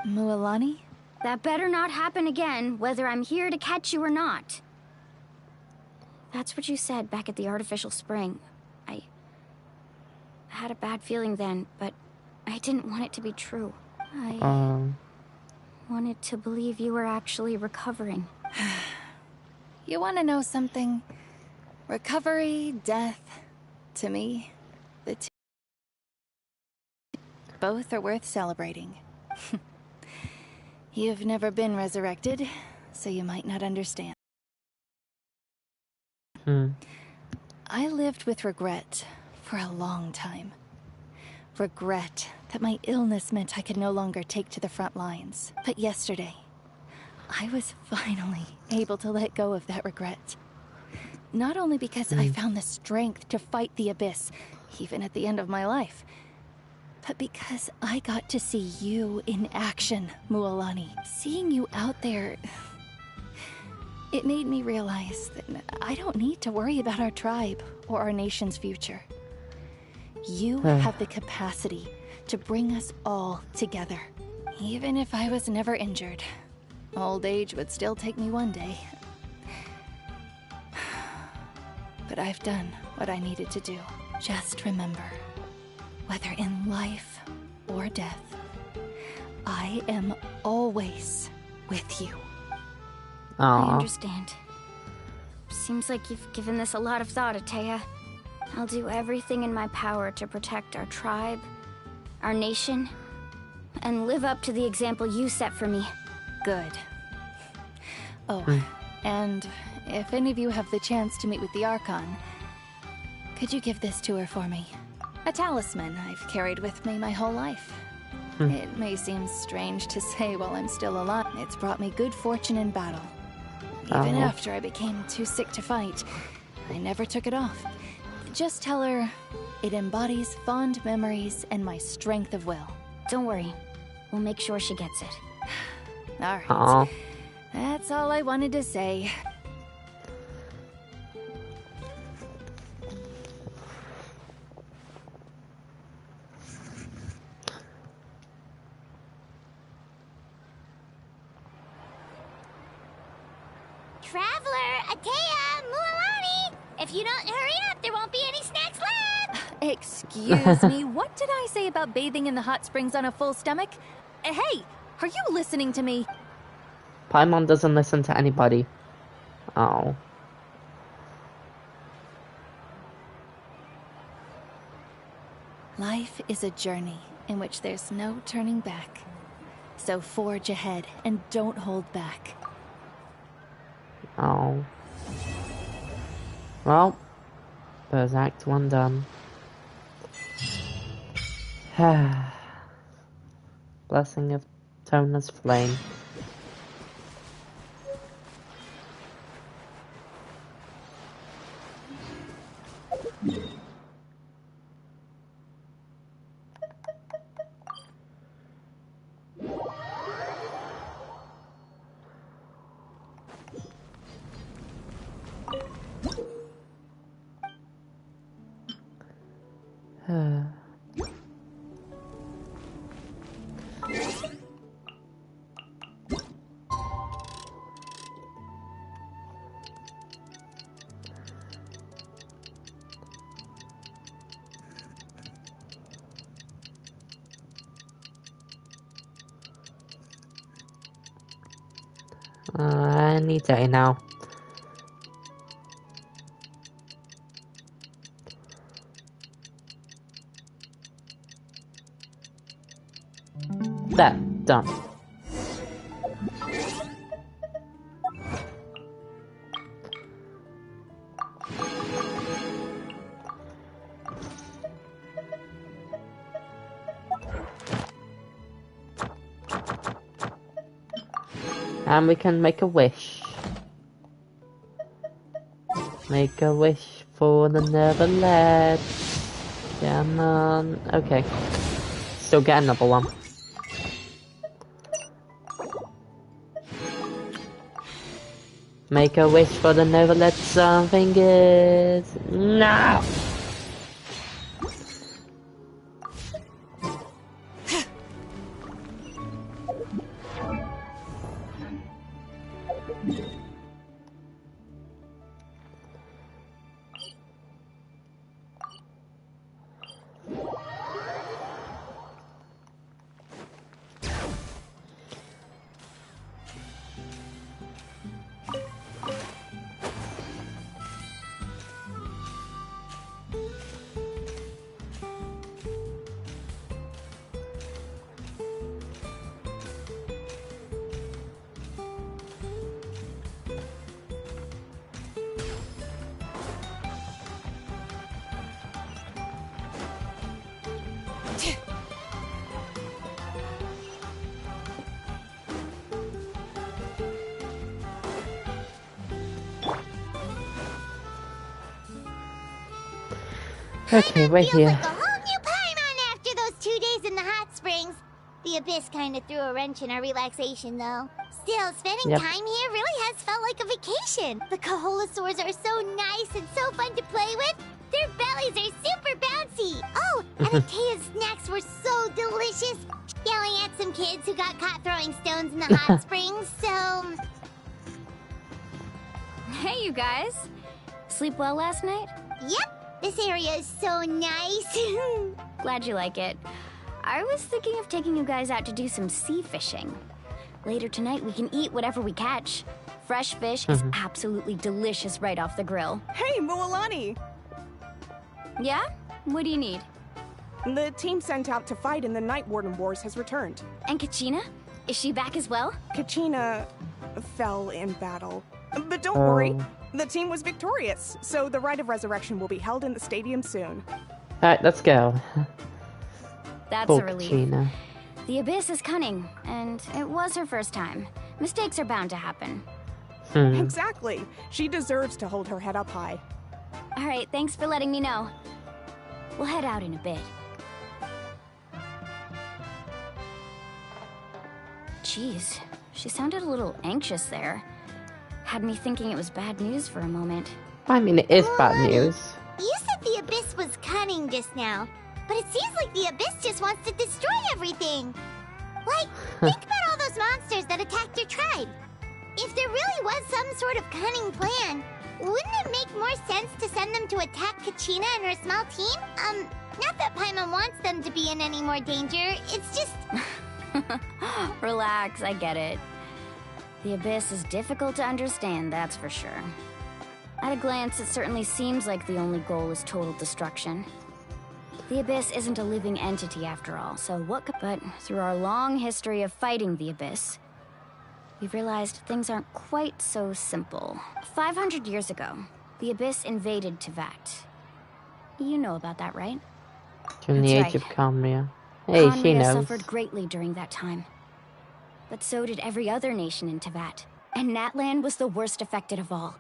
Mualani? That better not happen again, whether I'm here to catch you or not. That's what you said back at the artificial spring. I had a bad feeling then, but I didn't want it to be true. I wanted to believe you were actually recovering. You want to know something? Recovery, death, to me, the two both are worth celebrating. You've never been resurrected, so you might not understand. I lived with regret for a long time. Regret that my illness meant I could no longer take to the front lines. But yesterday, I was finally able to let go of that regret. Not only because I found the strength to fight the abyss, even at the end of my life, but because I got to see you in action, Mualani. Seeing you out there, it made me realize that I don't need to worry about our tribe or our nation's future. You have the capacity to bring us all together. Even if I was never injured, old age would still take me one day. But I've done what I needed to do. Just remember, whether in life or death, I am always with you. I understand. Seems like you've given this a lot of thought, Atea. I'll do everything in my power to protect our tribe, our nation, and live up to the example you set for me. Good. Oh, and if any of you have the chance to meet with the Archon, could you give this to her for me? A talisman I've carried with me my whole life. It may seem strange to say while I'm still alive. It's brought me good fortune in battle. Even after I became too sick to fight, I never took it off. Just tell her it embodies fond memories and my strength of will. Don't worry. We'll make sure she gets it. All right. That's all I wanted to say. Traveler, Atea, Mualani! If you don't hurry up, there won't be any snacks left! Excuse me, what did I say about bathing in the hot springs on a full stomach? Hey, are you listening to me? Paimon doesn't listen to anybody. Oh. Life is a journey in which there's no turning back. So forge ahead and don't hold back. Oh. Well, there's Act 1 done. Blessing of Tona's Flame. Any day now. There, done. And we can make a wish. Make a wish for the Neverland. Come on. Okay. Still get another one. Make a wish for the Neverland something good. No! Okay, right here. Like a whole new Paimon after those 2 days in the hot springs. The Abyss kind of threw a wrench in our relaxation, though. Still, spending time here really has felt like a vacation. The Kaholasaurs are so nice and so fun to play with. Their bellies are super bouncy. Oh, and Atea's snacks were so delicious. Yelling at some kids who got caught throwing stones in the hot springs, so... Hey, you guys. Sleep well last night? Yep. This area is so nice. Glad you like it. I was thinking of taking you guys out to do some sea fishing. Later tonight, we can eat whatever we catch. Fresh fish is absolutely delicious right off the grill. Hey, Mualani! Yeah? What do you need? The team sent out to fight in the Night Warden Wars has returned. And Kachina? Is she back as well? Kachina fell in battle. But don't worry, the team was victorious, so the Rite of Resurrection will be held in the stadium soon. Alright, let's go. That's a relief. Kachina. The Abyss is cunning, and it was her first time. Mistakes are bound to happen. Exactly. She deserves to hold her head up high. Alright, thanks for letting me know. We'll head out in a bit. Jeez, she sounded a little anxious there. Had me thinking it was bad news for a moment. I mean, it is bad news. You said the Abyss was cunning just now, but it seems like the Abyss just wants to destroy everything. Like, think about all those monsters that attacked your tribe. If there really was some sort of cunning plan, wouldn't it make more sense to send them to attack Kachina and her small team? Not that Paimon wants them to be in any more danger, it's just... Relax, I get it. The Abyss is difficult to understand, that's for sure. At a glance, it certainly seems like the only goal is total destruction. The Abyss isn't a living entity after all, so what could... But through our long history of fighting the Abyss, we've realized things aren't quite so simple. 500 years ago, the Abyss invaded Teyvat. You know about that, right? During the That's age of right. Khaenri'ah. Hey, she Khaenri'ah knows. suffered greatly during that time. But so did every other nation in Teyvat. And Natlan was the worst affected of all.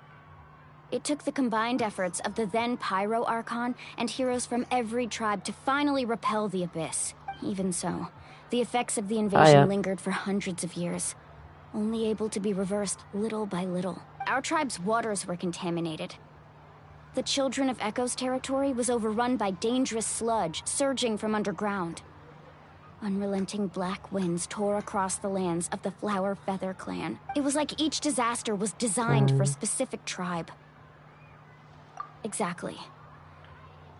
It took the combined efforts of the then Pyro Archon and heroes from every tribe to finally repel the Abyss. Even so, the effects of the invasion lingered for hundreds of years, only able to be reversed little by little. Our tribe's waters were contaminated. The Children of Echo's territory was overrun by dangerous sludge surging from underground. Unrelenting black winds tore across the lands of the Flower Feather clan. It was like each disaster was designed for a specific tribe. Exactly.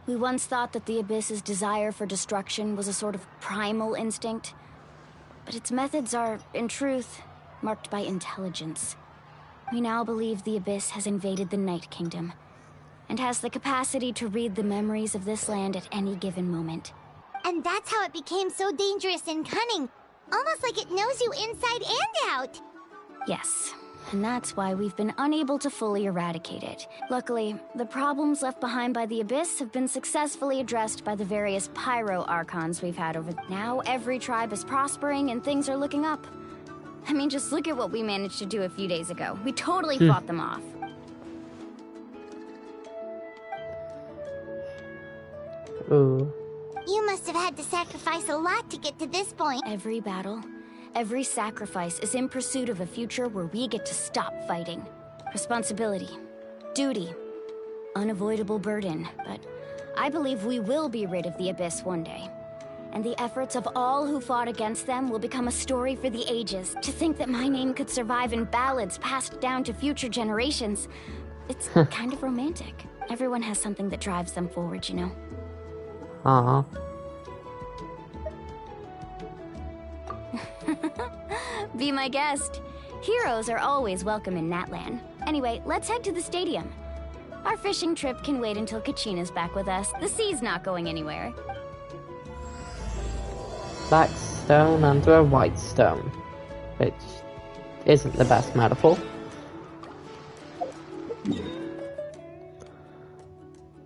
We once thought that the Abyss's desire for destruction was a sort of primal instinct, but its methods are, in truth, marked by intelligence. We now believe the Abyss has invaded the Night Kingdom, and has the capacity to read the memories of this land at any given moment. And that's how it became so dangerous and cunning. Almost like it knows you inside and out. Yes, and that's why we've been unable to fully eradicate it. Luckily, the problems left behind by the Abyss have been successfully addressed by the various Pyro Archons we've had over... Now every tribe is prospering and things are looking up. I mean, just look at what we managed to do a few days ago. We totally fought them off. Ooh. You must have had to sacrifice a lot to get to this point. Every battle, every sacrifice is in pursuit of a future where we get to stop fighting. Responsibility, duty, unavoidable burden, but I believe we will be rid of the Abyss one day. And the efforts of all who fought against them will become a story for the ages. To think that my name could survive in ballads passed down to future generations, it's kind of romantic. Everyone has something that drives them forward, you know? Aww. Be my guest. Heroes are always welcome in Natlan. Anyway, let's head to the stadium. Our fishing trip can wait until Kachina's back with us. The sea's not going anywhere. Black stone under a white stone, which isn't the best metaphor.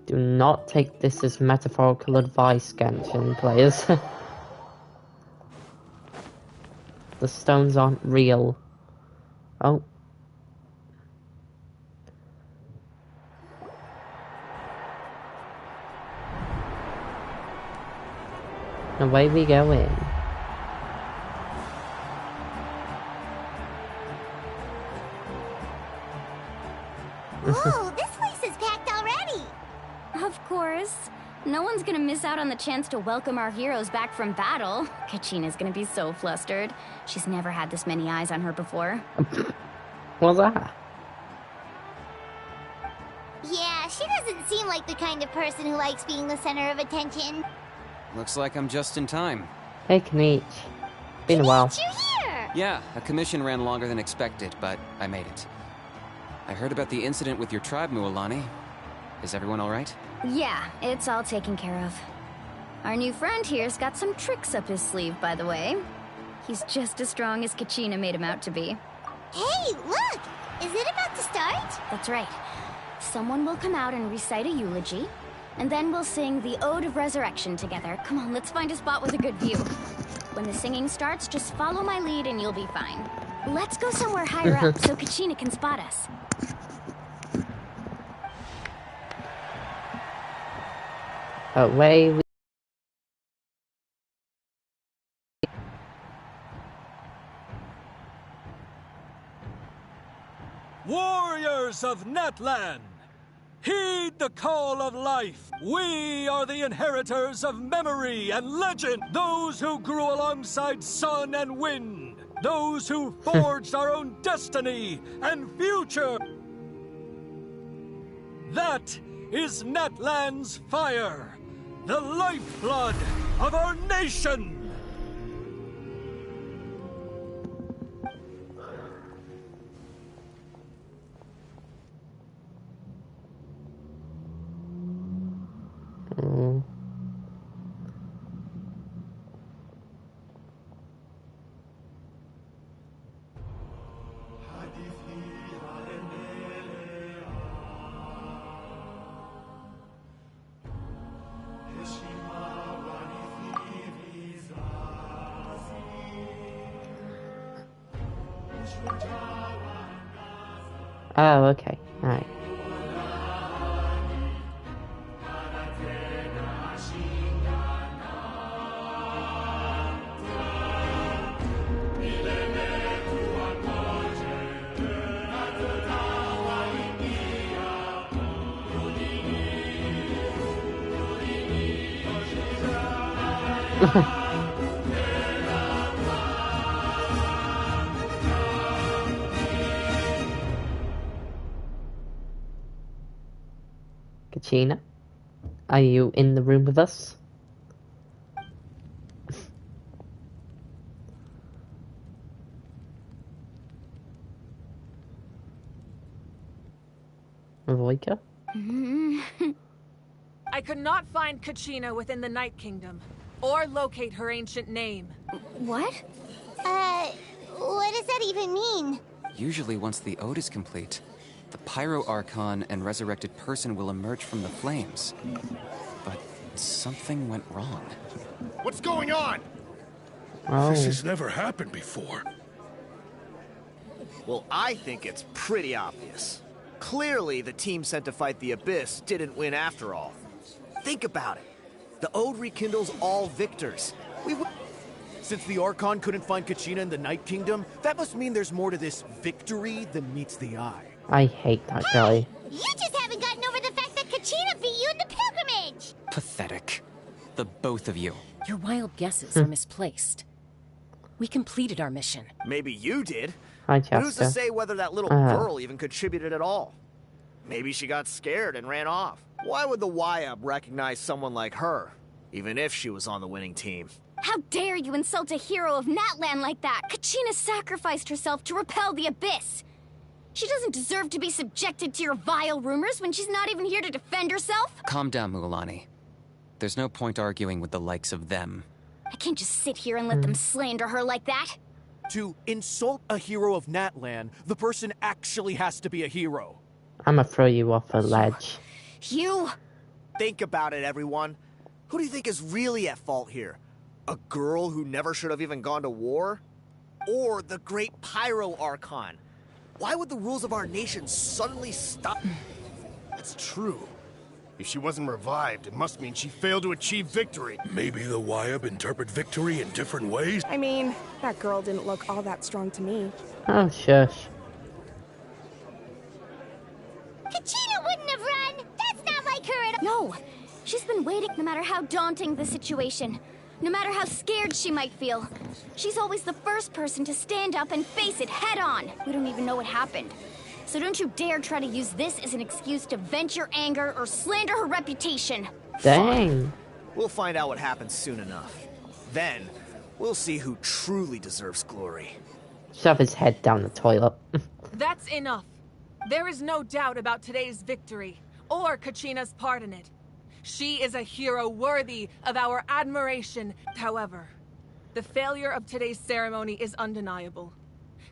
Do not take this as metaphorical advice, Genshin players. The stones aren't real. Oh. Away we go in. Whoa, this place is packed already! Of course. No one's gonna miss out on the chance to welcome our heroes back from battle. Kachina's gonna be so flustered. She's never had this many eyes on her before. What's that? Yeah, she doesn't seem like the kind of person who likes being the center of attention. Looks like I'm just in time. Hey, Kanich. Been a while. You here? Yeah, a commission ran longer than expected, but I made it. I heard about the incident with your tribe, Mualani. Is everyone alright? Yeah, it's all taken care of. Our new friend here's got some tricks up his sleeve, by the way. He's just as strong as Kachina made him out to be. Hey, look! Is it about to start? That's right. Someone will come out and recite a eulogy, and then we'll sing the Ode of Resurrection together. Come on, let's find a spot with a good view. When the singing starts, just follow my lead and you'll be fine. Let's go somewhere higher up so Kachina can spot us. Away we... Warriors of Natlan, heed the call of life. We are the inheritors of memory and legend. Those who grew alongside sun and wind. Those who forged our own destiny and future. That is Natlan's fire, the lifeblood of our nation. Oh, okay. Alright. Kachina, are you in the room with us? Voika? I could not find Kachina within the Night Kingdom, or locate her ancient name. What? What does that even mean? Usually once the ode is complete, the Pyro Archon and resurrected person will emerge from the flames. But something went wrong. What's going on? Oh. This has never happened before. Well, I think it's pretty obvious. Clearly, the team sent to fight the Abyss didn't win after all. Think about it. The Ode rekindles all victors. Since the Archon couldn't find Kachina in the Night Kingdom, that must mean there's more to this victory than meets the eye. I hate that guy. You just haven't gotten over the fact that Kachina beat you in the pilgrimage! Pathetic. The both of you. Your wild guesses are misplaced. We completed our mission. Maybe you did. Hi, But who's to Chester. say whether that little girl even contributed at all? Maybe she got scared and ran off. Why would the YUB recognize someone like her, even if she was on the winning team? How dare you insult a hero of Natlan like that? Kachina sacrificed herself to repel the Abyss. She doesn't deserve to be subjected to your vile rumors when she's not even here to defend herself. Calm down, Mualani. There's no point arguing with the likes of them. I can't just sit here and let them slander her like that. To insult a hero of Natlan, the person actually has to be a hero. I'm gonna throw you off a ledge. You! Think about it, everyone. Who do you think is really at fault here? A girl who never should have even gone to war? Or the great Pyro Archon? Why would the rules of our nation suddenly stop? It's true. If she wasn't revived, it must mean she failed to achieve victory. Maybe the YUB interpret victory in different ways? I mean, that girl didn't look all that strong to me. Oh, shush. Kachina wouldn't have run! That's not like her at all! No! She's been waiting no matter how daunting the situation. No matter how scared she might feel. She's always the first person to stand up and face it head on. We don't even know what happened. So don't you dare try to use this as an excuse to vent your anger or slander her reputation. Dang. We'll find out what happens soon enough. Then, we'll see who truly deserves glory. Shove his head down the toilet. That's enough. There is no doubt about today's victory, or Kachina's part in it. She is a hero worthy of our admiration. However, the failure of today's ceremony is undeniable.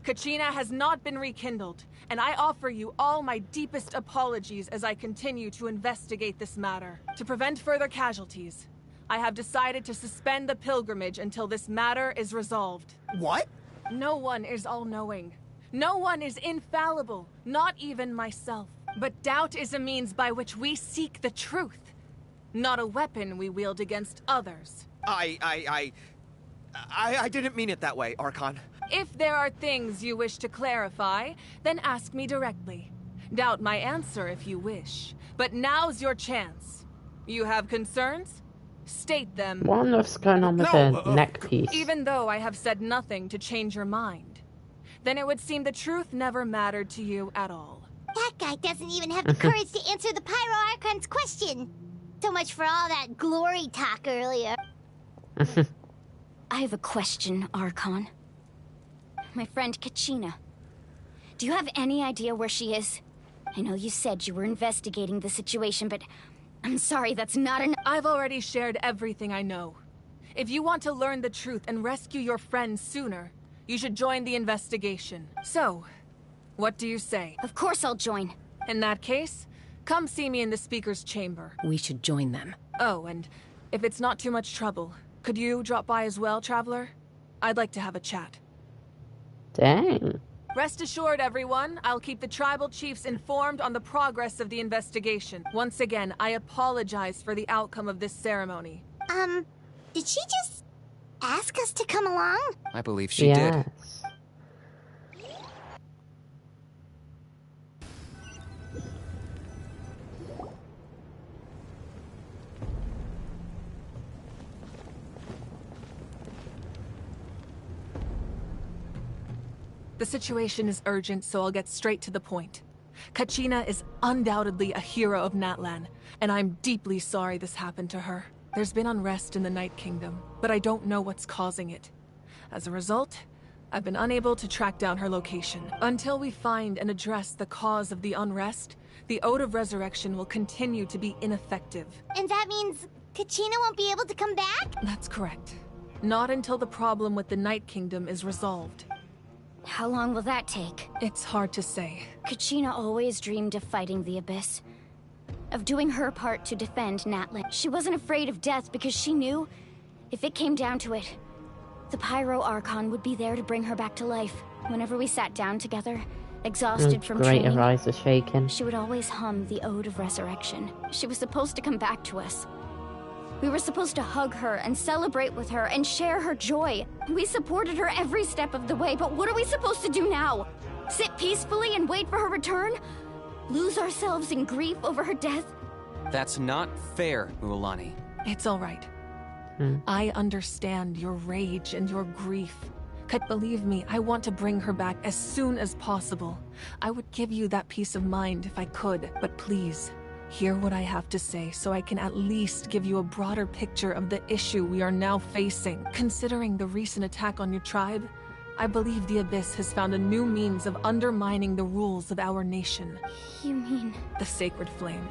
Kachina has not been rekindled, and I offer you all my deepest apologies as I continue to investigate this matter. To prevent further casualties, I have decided to suspend the pilgrimage until this matter is resolved. What? No one is all-knowing. No one is infallible, not even myself. But doubt is a means by which we seek the truth, not a weapon we wield against others. I didn't mean it that way, Archon. If there are things you wish to clarify, then ask me directly. Doubt my answer if you wish. But now's your chance. You have concerns? State them. What's going on with the neck piece? Even though I have said nothing to change your mind, then it would seem the truth never mattered to you at all. That guy doesn't even have the courage to answer the Pyro Archon's question. So much for all that glory talk earlier. I have a question, Archon. My friend Kachina. Do you have any idea where she is? I know you said you were investigating the situation, but I'm sorry, that's not enough. I've already shared everything I know. If you want to learn the truth and rescue your friend sooner, you should join the investigation. So, what do you say? Of course I'll join. In that case, come see me in the speaker's chamber. We should join them. Oh, and if it's not too much trouble, could you drop by as well, Traveler? I'd like to have a chat. Dang. Rest assured, everyone, I'll keep the tribal chiefs informed on the progress of the investigation. Once again, I apologize for the outcome of this ceremony. Did she just ask us to come along? I believe she did. The situation is urgent, so I'll get straight to the point. Kachina is undoubtedly a hero of Natlan, and I'm deeply sorry this happened to her. There's been unrest in the Night Kingdom, but I don't know what's causing it. As a result, I've been unable to track down her location. Until we find and address the cause of the unrest, the Ode of Resurrection will continue to be ineffective. And that means Kachina won't be able to come back? That's correct. Not until the problem with the Night Kingdom is resolved. How long will that take? It's hard to say. Kachina always dreamed of fighting the Abyss. Of doing her part to defend Natlan. She wasn't afraid of death because she knew, if it came down to it, the Pyro Archon would be there to bring her back to life. Whenever we sat down together, exhausted from training, her eyes are shaking. she would always hum the Ode of Resurrection. She was supposed to come back to us. We were supposed to hug her and celebrate with her and share her joy. We supported her every step of the way, but what are we supposed to do now? Sit peacefully and wait for her return? Lose ourselves in grief over her death? That's not fair, Mualani. It's all right. I understand your rage and your grief. Believe me, I want to bring her back as soon as possible. I would give you that peace of mind if I could, but please, hear what I have to say so I can at least give you a broader picture of the issue we are now facing. Considering the recent attack on your tribe, I believe the Abyss has found a new means of undermining the rules of our nation. You mean? The Sacred Flame.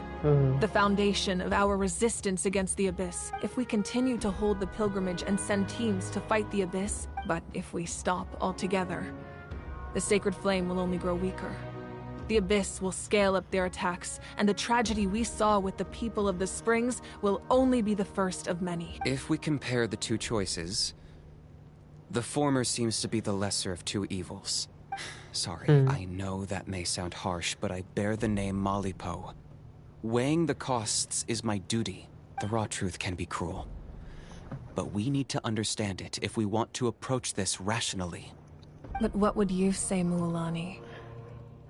The foundation of our resistance against the Abyss. If we continue to hold the pilgrimage and send teams to fight the Abyss, but if we stop altogether, the Sacred Flame will only grow weaker. The Abyss will scale up their attacks, and the tragedy we saw with the people of the Springs will only be the first of many. If we compare the two choices, the former seems to be the lesser of two evils. Sorry, I know that may sound harsh, but I bear the name Malipo. Weighing the costs is my duty. The raw truth can be cruel. But we need to understand it if we want to approach this rationally. But what would you say, Mualani?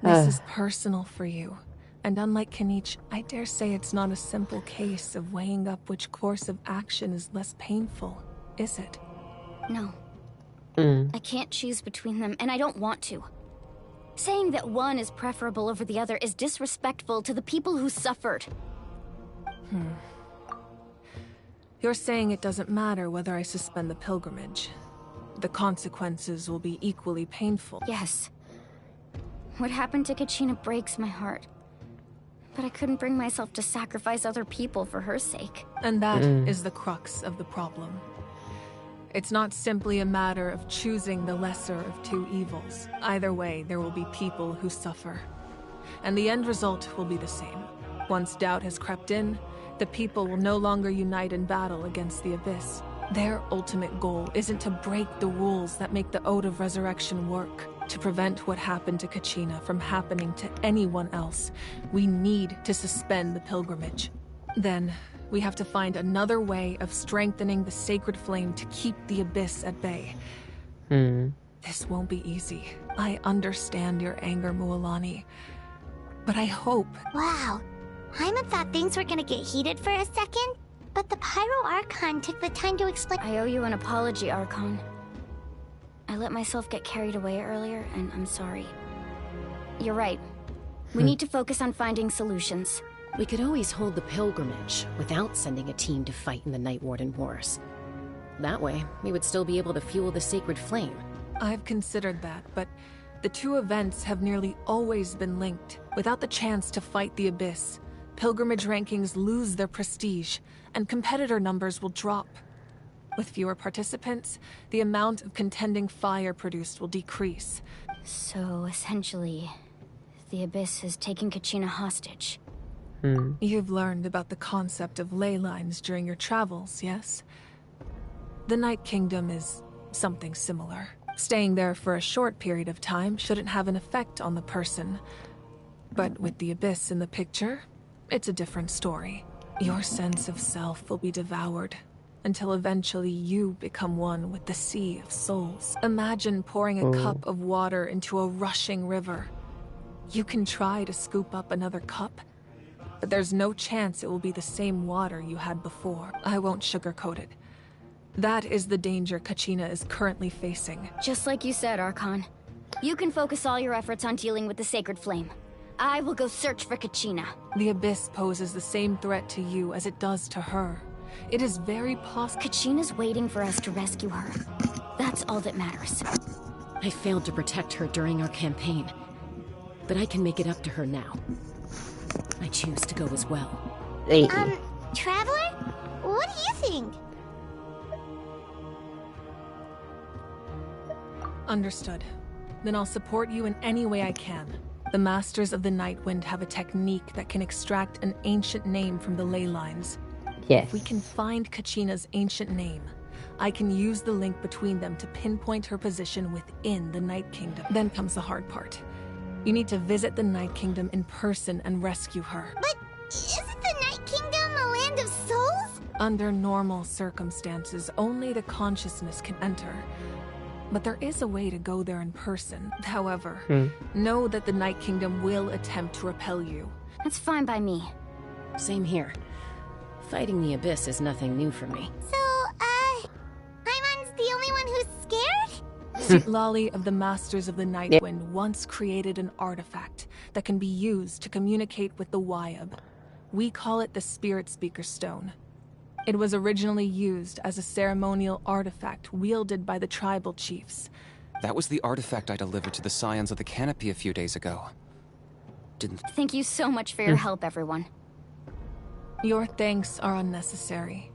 This is personal for you. And unlike Kanich, I dare say it's not a simple case of weighing up which course of action is less painful, is it? No. I can't choose between them, and I don't want to. Saying that one is preferable over the other is disrespectful to the people who suffered. You're saying it doesn't matter whether I suspend the pilgrimage. The consequences will be equally painful. Yes. What happened to Kachina breaks my heart. But I couldn't bring myself to sacrifice other people for her sake. And that is the crux of the problem. It's not simply a matter of choosing the lesser of two evils. Either way, there will be people who suffer. And the end result will be the same. Once doubt has crept in, the people will no longer unite in battle against the Abyss. Their ultimate goal isn't to break the rules that make the Ode of Resurrection work. To prevent what happened to Kachina from happening to anyone else, we need to suspend the pilgrimage. Then, we have to find another way of strengthening the Sacred Flame to keep the Abyss at bay. This won't be easy. I understand your anger, Mualani. But I hope... Wow. Paimon thought things were gonna get heated for a second, but the Pyro Archon took the time to explain... I owe you an apology, Archon. I let myself get carried away earlier, and I'm sorry. You're right. We need to focus on finding solutions. We could always hold the pilgrimage without sending a team to fight in the Night Warden Wars. That way, we would still be able to fuel the Sacred Flame. I've considered that, but the two events have nearly always been linked. Without the chance to fight the Abyss, pilgrimage rankings lose their prestige, and competitor numbers will drop. With fewer participants, the amount of contending fire produced will decrease. So, essentially, the Abyss has taken Kachina hostage. You've learned about the concept of ley lines during your travels, yes? The Night Kingdom is something similar. Staying there for a short period of time shouldn't have an effect on the person. But with the Abyss in the picture, it's a different story. Your sense of self will be devoured until eventually you become one with the Sea of Souls. Imagine pouring a cup of water into a rushing river. You can try to scoop up another cup, but there's no chance it will be the same water you had before. I won't sugarcoat it. That is the danger Kachina is currently facing. Just like you said, Archon. You can focus all your efforts on dealing with the Sacred Flame. I will go search for Kachina. The Abyss poses the same threat to you as it does to her. It is very possible. Kachina's waiting for us to rescue her. That's all that matters. I failed to protect her during our campaign, but I can make it up to her now. I choose to go as well. Traveler? What do you think? Understood. Then I'll support you in any way I can. The Masters of the Nightwind have a technique that can extract an ancient name from the ley lines. Yes. If we can find Kachina's ancient name, I can use the link between them to pinpoint her position within the Night Kingdom. Then comes the hard part. You need to visit the Night Kingdom in person and rescue her. But isn't the Night Kingdom a land of souls? Under normal circumstances, only the consciousness can enter. But there is a way to go there in person. However, know that the Night Kingdom will attempt to repel you. That's fine by me. Same here. Fighting the Abyss is nothing new for me. So, Paimon's the only one who's scared? Lolly of the Masters of the Nightwind once created an artifact that can be used to communicate with the Wyab. We call it the Spirit Speaker Stone. It was originally used as a ceremonial artifact wielded by the tribal chiefs. That was the artifact I delivered to the Scions of the Canopy a few days ago. Thank you so much for your help, everyone. Your thanks are unnecessary.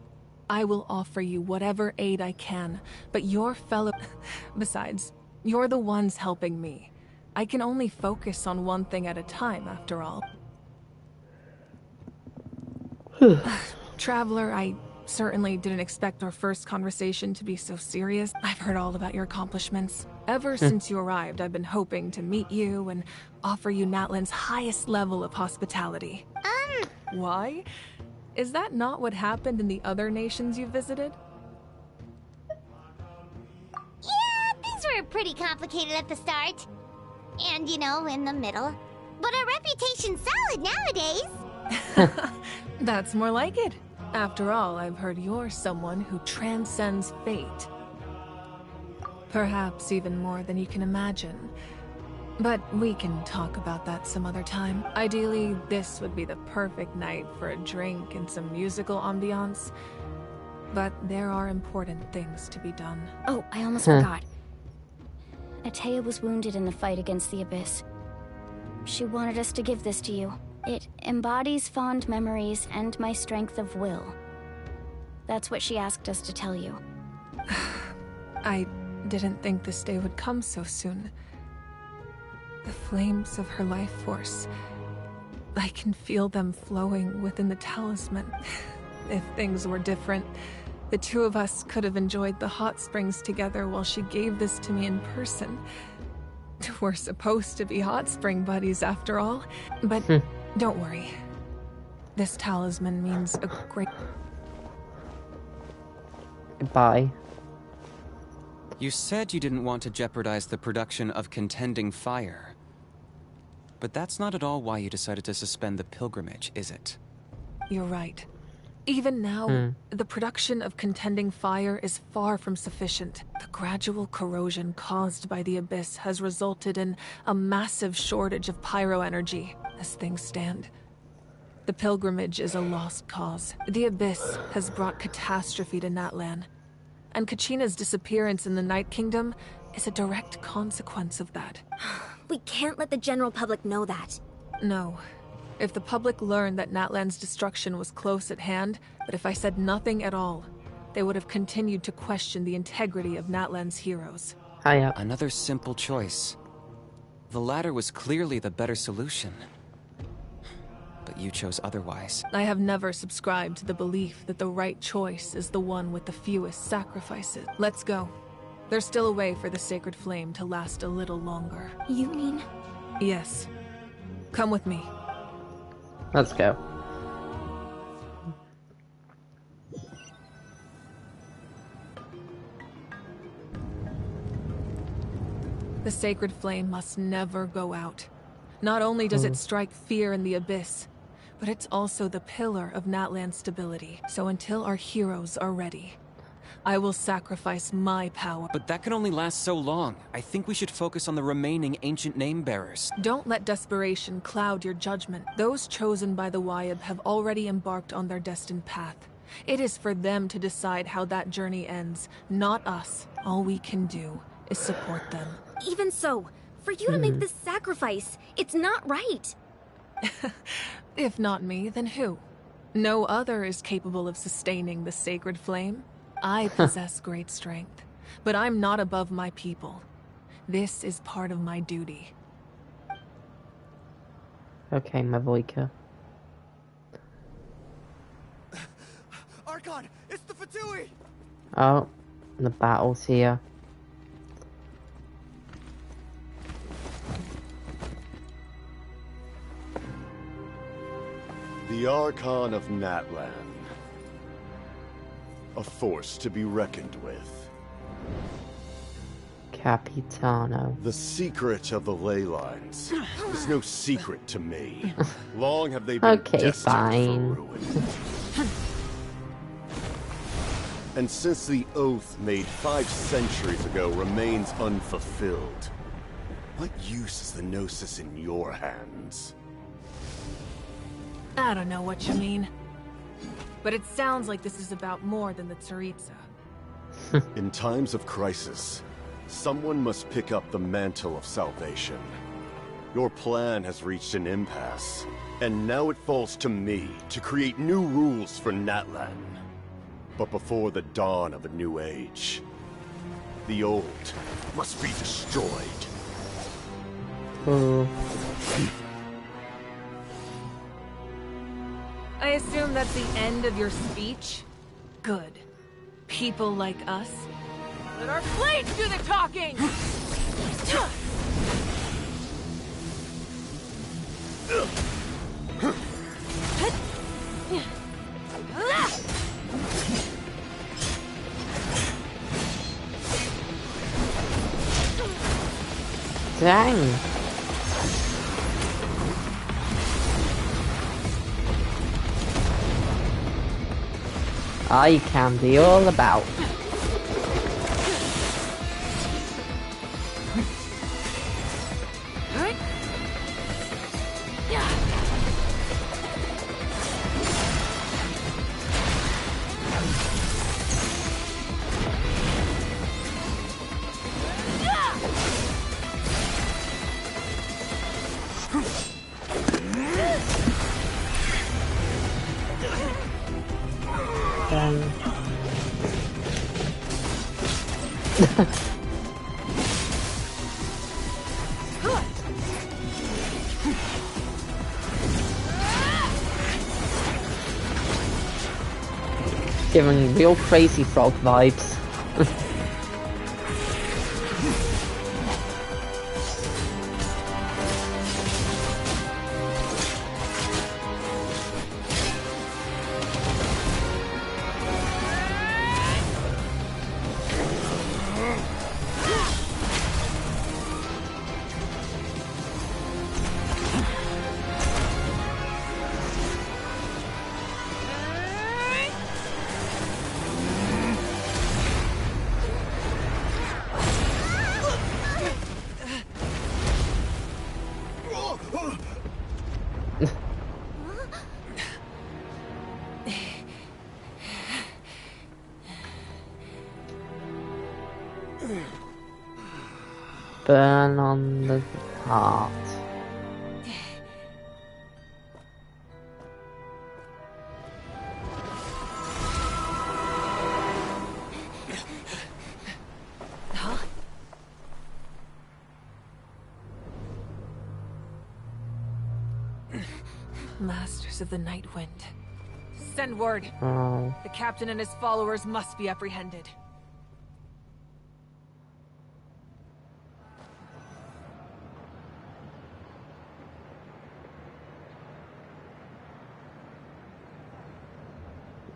I will offer you whatever aid I can, but your fellow... Besides, you're the ones helping me. I can only focus on one thing at a time, after all. Traveler, I certainly didn't expect our first conversation to be so serious. I've heard all about your accomplishments. Ever since you arrived, I've been hoping to meet you and offer you Natlan's highest level of hospitality. Why? Is that not what happened in the other nations you visited? Yeah, things were pretty complicated at the start. And, you know, in the middle. But our reputation's solid nowadays. That's more like it. After all, I've heard you're someone who transcends fate. Perhaps even more than you can imagine. But we can talk about that some other time. Ideally, this would be the perfect night for a drink and some musical ambiance. But there are important things to be done. Oh, I almost forgot. Atea was wounded in the fight against the Abyss. She wanted us to give this to you. It embodies fond memories and my strength of will. That's what she asked us to tell you. I didn't think this day would come so soon. The flames of her life force. I can feel them flowing within the talisman. If things were different, the two of us could have enjoyed the hot springs together while she gave this to me in person. We're supposed to be hot spring buddies after all. But don't worry. This talisman means a great... Goodbye. You said you didn't want to jeopardize the production of contending fire. But that's not at all why you decided to suspend the pilgrimage, is it? You're right. Even now, the production of contending fire is far from sufficient. The gradual corrosion caused by the Abyss has resulted in a massive shortage of pyro energy, as things stand. The pilgrimage is a lost cause. The Abyss has brought catastrophe to Natlan, and Kachina's disappearance in the Night Kingdom is a direct consequence of that. We can't let the general public know that. No. If the public learned that Natlan's destruction was close at hand, but if I said nothing at all, they would have continued to question the integrity of Natlan's heroes. Another simple choice. The latter was clearly the better solution. But you chose otherwise. I have never subscribed to the belief that the right choice is the one with the fewest sacrifices. Let's go. There's still a way for the sacred flame to last a little longer. You mean? Yes. Come with me. Let's go. The sacred flame must never go out. Not only does it strike fear in the abyss, but it's also the pillar of Natlan's stability. So until our heroes are ready, I will sacrifice my power. But that can only last so long. I think we should focus on the remaining ancient name bearers. Don't let desperation cloud your judgment. Those chosen by the Wyeb have already embarked on their destined path. It is for them to decide how that journey ends, not us. All we can do is support them. Even so, for you to make this sacrifice, it's not right. If not me, then who? No other is capable of sustaining the sacred flame. I possess great strength, but I'm not above my people. This is part of my duty. Okay, my Voika. Archon, it's the Fatui! Oh, the battle's here. The Archon of Natlan. A force to be reckoned with. Capitano. The secret of the ley lines is no secret to me. Long have they been destined for ruin. And since the oath made 5 centuries ago remains unfulfilled, what use is the Gnosis in your hands? I don't know what you mean. But it sounds like this is about more than the Tsaritsa. In times of crisis, someone must pick up the mantle of salvation. Your plan has reached an impasse, and now it falls to me to create new rules for Natlan. But before the dawn of a new age, the old must be destroyed. I assume that's the end of your speech? Good. People like us? Let our blades do the talking! Dang. I can be all about. Giving real crazy frog vibes. Burn on the heart. Masters of the Night Wind. Send word. Oh. The captain and his followers must be apprehended.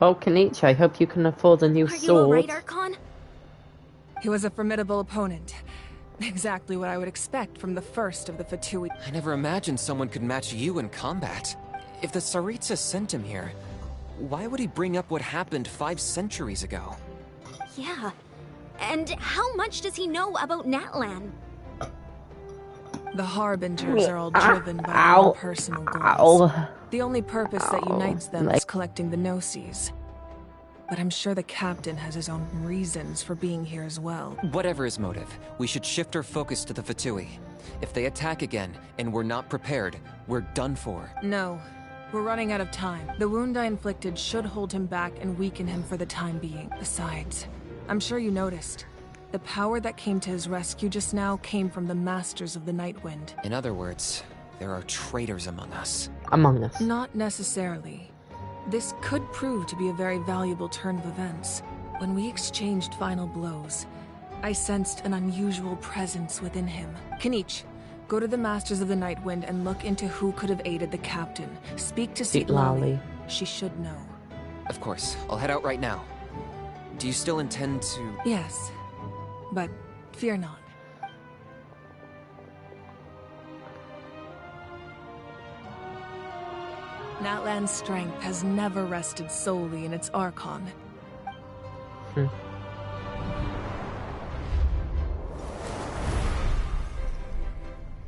Oh, Kenichi, I hope you can afford a new Are you sword. alright, Archon? He was a formidable opponent. Exactly what I would expect from the first of the Fatui. I never imagined someone could match you in combat. If the Tsaritsa sent him here, why would he bring up what happened 5 centuries ago? Yeah. And how much does he know about Natlan? The Harbingers are all driven by their own personal goals. The only purpose that unites them is collecting the Gnosis. But I'm sure the captain has his own reasons for being here as well. Whatever his motive, we should shift our focus to the Fatui. If they attack again, and we're not prepared, we're done for. No. We're running out of time. The wound I inflicted should hold him back and weaken him for the time being. Besides, I'm sure you noticed. The power that came to his rescue just now came from the Masters of the Nightwind. In other words, there are traitors among us. Among us. Not necessarily. This could prove to be a very valuable turn of events. When we exchanged final blows, I sensed an unusual presence within him. Kenichi, go to the Masters of the Nightwind and look into who could have aided the captain. Speak to Citlali. She should know. Of course, I'll head out right now. Do you still intend to... Yes, but fear not. Natlan's strength has never rested solely in its Archon.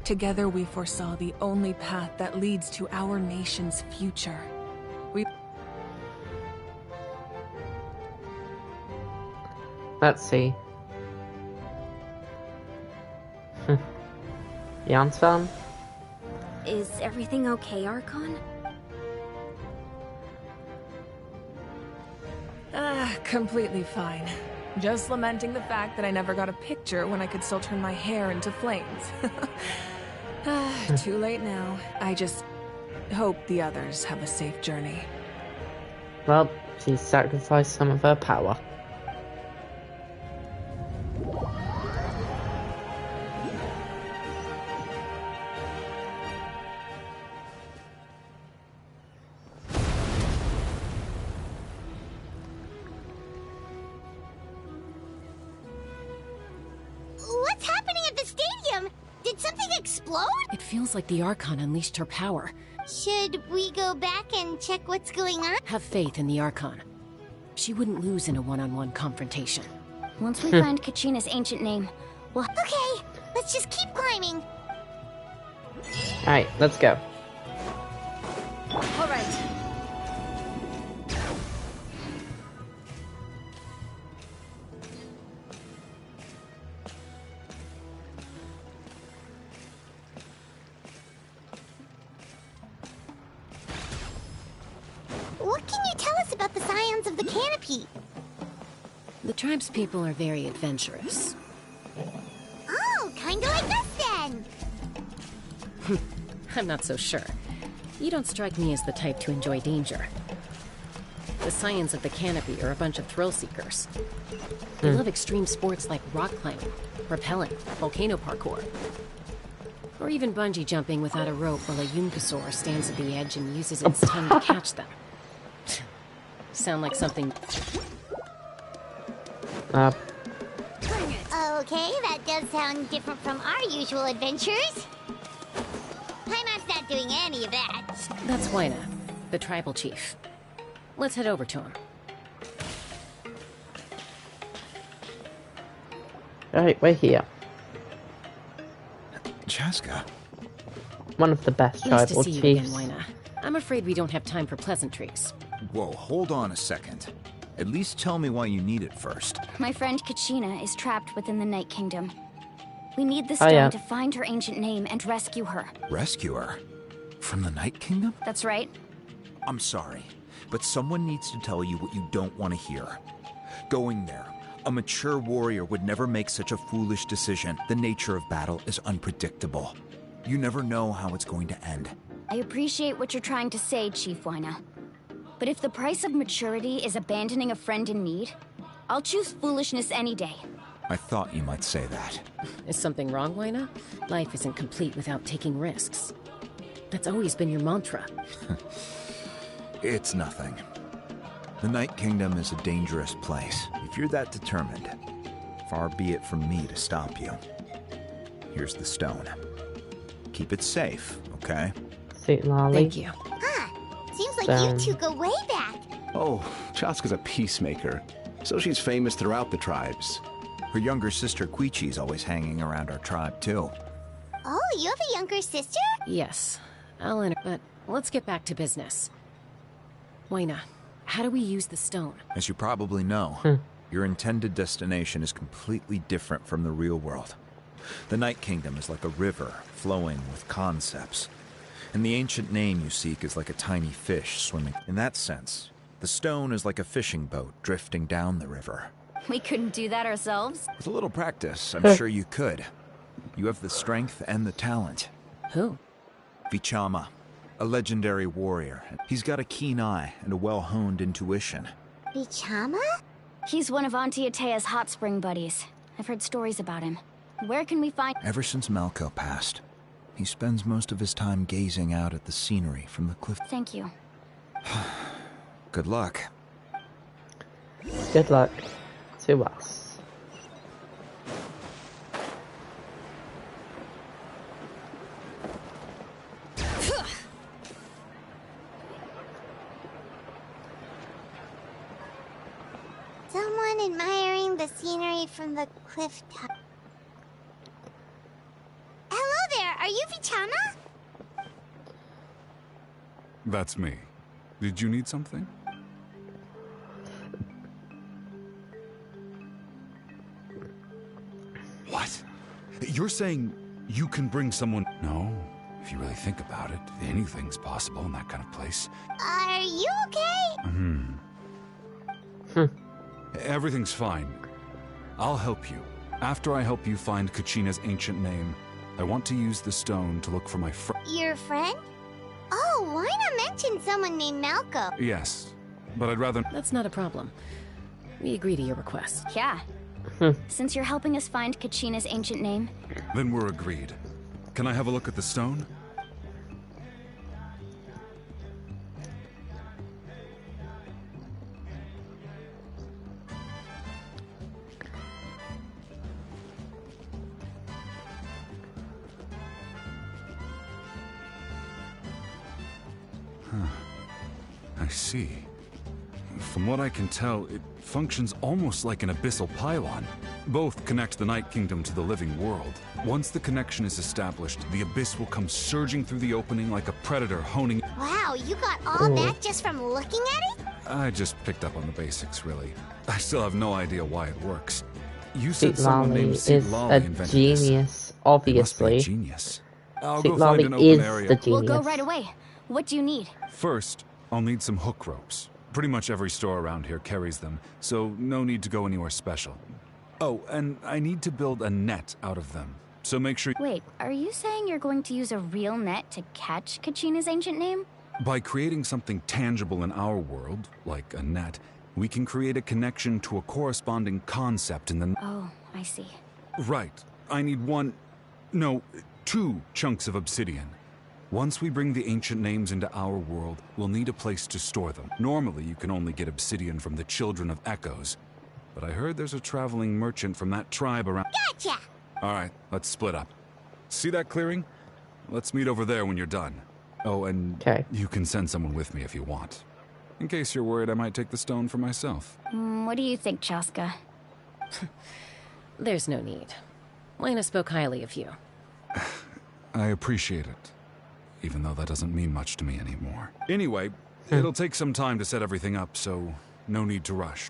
Together we foresaw the only path that leads to our nation's future. Let's see. Jansan? Is everything okay, Archon? Completely fine. Just lamenting the fact that I never got a picture when I could still turn my hair into flames. Too late now. I just hope the others have a safe journey. Well, she sacrificed some of her power. What's happening at the stadium? Did something explode? It feels like the Archon unleashed her power. Should we go back and check what's going on? Have faith in the Archon. She wouldn't lose in a one-on-one confrontation. Once we find Kachina's ancient name, we'll... Okay, let's just keep climbing. Alright, let's go. All right. What can you tell us about the Scions of the Canopy? The tribespeople are very adventurous. Oh, kinda like us then. I'm not so sure. You don't strike me as the type to enjoy danger. The Scions of the Canopy are a bunch of thrill seekers. They love extreme sports like rock climbing, rappelling, volcano parkour, or even bungee jumping without a rope while a Yunkasaur stands at the edge and uses its tongue to catch them. Sound like something... Okay, that does sound different from our usual adventures. Paimon's not doing any of that. That's Huayna, the tribal chief. Let's head over to him. Alright, we're here. Chaska. One of the best Nice tribal to see chiefs. you again, Huayna. I'm afraid we don't have time for pleasantries. Whoa, hold on a second. At least tell me why you need it first. My friend Kachina is trapped within the Night Kingdom. We need the stone to find her ancient name and rescue her. Rescue her? From the Night Kingdom? That's right. I'm sorry, but someone needs to tell you what you don't want to hear. Going there, a mature warrior would never make such a foolish decision. The nature of battle is unpredictable. You never know how it's going to end. I appreciate what you're trying to say, Chief Huayna. But if the price of maturity is abandoning a friend in need, I'll choose foolishness any day. I thought you might say that. Is something wrong, Huayna? Life isn't complete without taking risks. That's always been your mantra. It's nothing. The Night Kingdom is a dangerous place. If you're that determined, far be it from me to stop you. Here's the stone. Keep it safe, okay? Sweet Lolly. Thank you. Seems like you two go way back. Oh, Chaska's a peacemaker, so she's famous throughout the tribes. Her younger sister Quichi's always hanging around our tribe, too. Oh, you have a younger sister? Yes. But let's get back to business. Waina, how do we use the stone? As you probably know, your intended destination is completely different from the real world. The Night Kingdom is like a river flowing with concepts. And the ancient name you seek is like a tiny fish swimming. In that sense, the stone is like a fishing boat drifting down the river. We couldn't do that ourselves. With a little practice, I'm sure you could. You have the strength and the talent. Who? Vichama, a legendary warrior. He's got a keen eye and a well-honed intuition. Vichama? He's one of Auntie Atea's hot spring buddies. I've heard stories about him. Where can we find— Ever since Malco passed, he spends most of his time gazing out at the scenery from the cliff. Thank you. Good luck. Good luck to us. Someone admiring the scenery from the cliff top. Hello there, are you Vichama? That's me. Did you need something? What? You're saying you can bring someone— No, if you really think about it, anything's possible in that kind of place. Are you okay? Everything's fine. I'll help you. After I help you find Kachina's ancient name, I want to use the stone to look for my friend. Your friend? Oh, why not mention someone named Malco? Yes, but I'd rather— That's not a problem. We agree to your request. Yeah. Since you're helping us find Kachina's ancient name. Then we're agreed. Can I have a look at the stone? I see. From what I can tell, it functions almost like an abyssal pylon. Both connect the Night Kingdom to the living world. Once the connection is established, the abyss will come surging through the opening like a predator honing— Wow, you got all that just from looking at it? I just picked up on the basics, really. I still have no idea why it works. You Sweet said someone Lolly named is Sweet Lolly a invented genius, this. obviously. It must be a genius. I'll Sweet go Lolly find an open is area. the genius. We'll go right away. What do you need? First, I'll need some hook ropes. Pretty much every store around here carries them, so no need to go anywhere special. Oh, and I need to build a net out of them, so make sure— Wait, are you saying you're going to use a real net to catch Kachina's ancient name? By creating something tangible in our world, like a net, we can create a connection to a corresponding concept in the— Oh, I see. Right. I need two chunks of obsidian. Once we bring the ancient names into our world, we'll need a place to store them. Normally, you can only get obsidian from the Children of Echoes, but I heard there's a traveling merchant from that tribe around— Gotcha! Alright, let's split up. See that clearing? Let's meet over there when you're done. Oh, and you can send someone with me if you want. In case you're worried I might take the stone for myself. What do you think, Chaska? There's no need. Lena spoke highly of you. I appreciate it, even though that doesn't mean much to me anymore. Anyway, it'll take some time to set everything up, so no need to rush.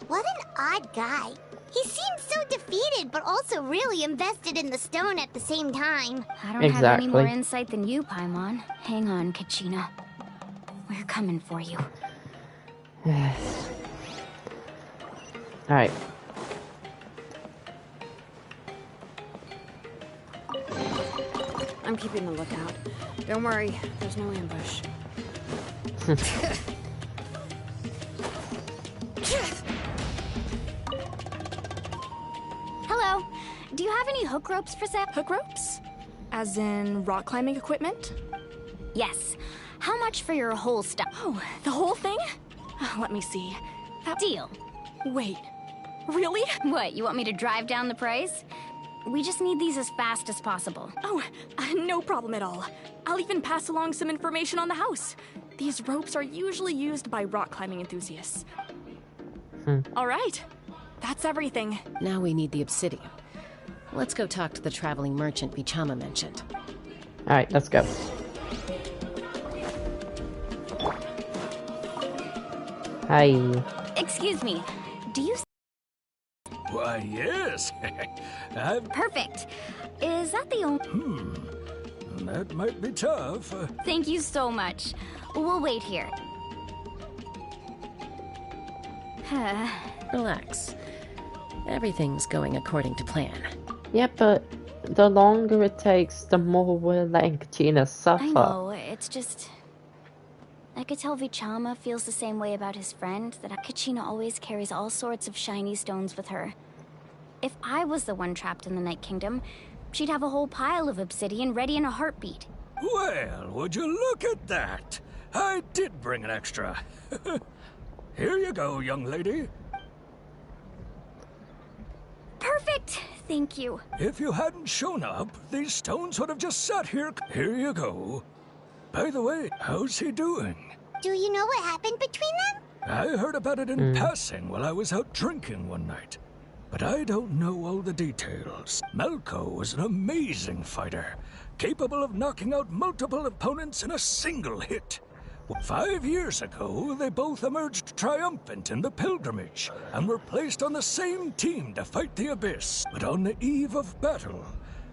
What an odd guy. He seems so defeated, but also really invested in the stone at the same time. I don't have any more insight than you, Paimon. Hang on, Kachina. We're coming for you. Alright. I'm keeping a lookout. Don't worry, there's no ambush. Hello. Do you have any hook ropes for sale? Hook ropes? As in rock climbing equipment? Yes. How much for your whole stuff? Oh, the whole thing? Let me see. Deal. Wait. Really? What, you want me to drive down the price? We just need these as fast as possible. Oh, no problem at all. I'll even pass along some information on the house. These ropes are usually used by rock climbing enthusiasts. All right. That's everything. Now we need the obsidian. Let's go talk to the traveling merchant Vichama mentioned. Alright, let's go. Hi. Excuse me. Do you... Why, yes. Perfect. Is that the only... That might be tough. Thank you so much. We'll wait here. Relax. Everything's going according to plan. Yeah, but the longer it takes, the more we're letting Kachina suffer. I know, it's just... I could tell Vichama feels the same way about his friend, that Kachina always carries all sorts of shiny stones with her. If I was the one trapped in the Night Kingdom, she'd have a whole pile of obsidian ready in a heartbeat. Well, would you look at that? I did bring an extra. Here you go, young lady. Perfect! Thank you. If you hadn't shown up, these stones would have just sat here. Here you go. By the way, how's he doing? Do you know what happened between them? I heard about it in passing while I was out drinking one night. But I don't know all the details. Malko was an amazing fighter, capable of knocking out multiple opponents in a single hit. 5 years ago, they both emerged triumphant in the pilgrimage and were placed on the same team to fight the Abyss. But on the eve of battle,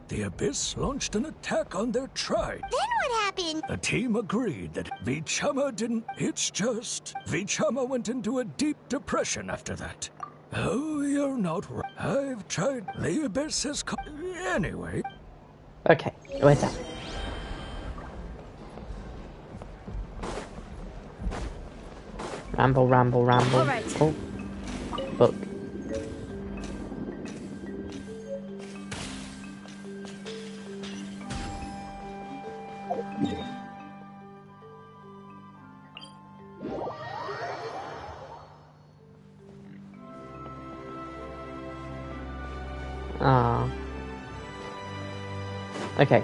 the Abyss launched an attack on their tribe. Then what happened? The team agreed that Vichama didn't... It's just... Vichama went into a deep depression after that. Oh, you're not right. I've tried. The Abyss has come... Anyway. Okay, wait up. Ramble, ramble, ramble. All right. Oh, book. Ah. Okay.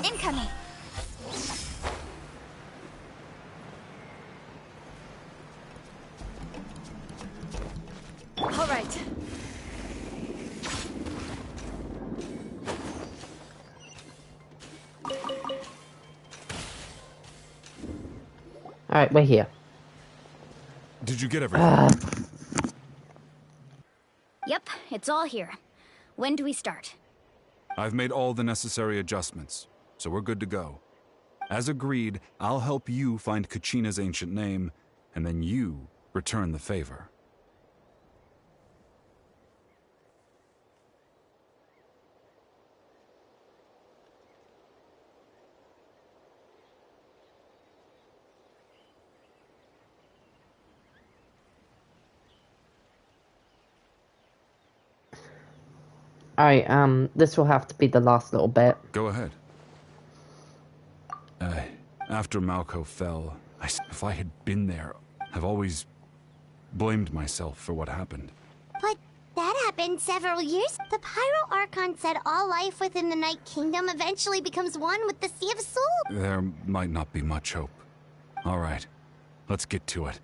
Incoming. All right. Alright, we're here. Did you get everything? Yep, it's all here. When do we start? I've made all the necessary adjustments, so we're good to go. As agreed, I'll help you find Kachina's ancient name, and then you return the favor. Alright, this will have to be the last little bit. Go ahead. After Malko fell, if I had been there, I've always blamed myself for what happened. But that happened several years. The Pyro Archon said all life within the Night Kingdom eventually becomes one with the Sea of Soul. There might not be much hope. All right, let's get to it.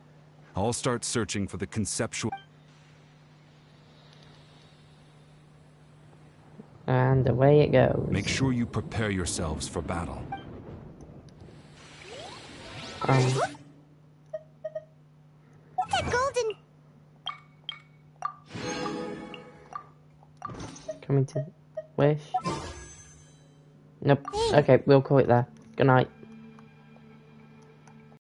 I'll start searching for the conceptual... And away it goes. Make sure you prepare yourselves for battle. That golden... Coming to wish. Nope. Okay, we'll call it there. Good night.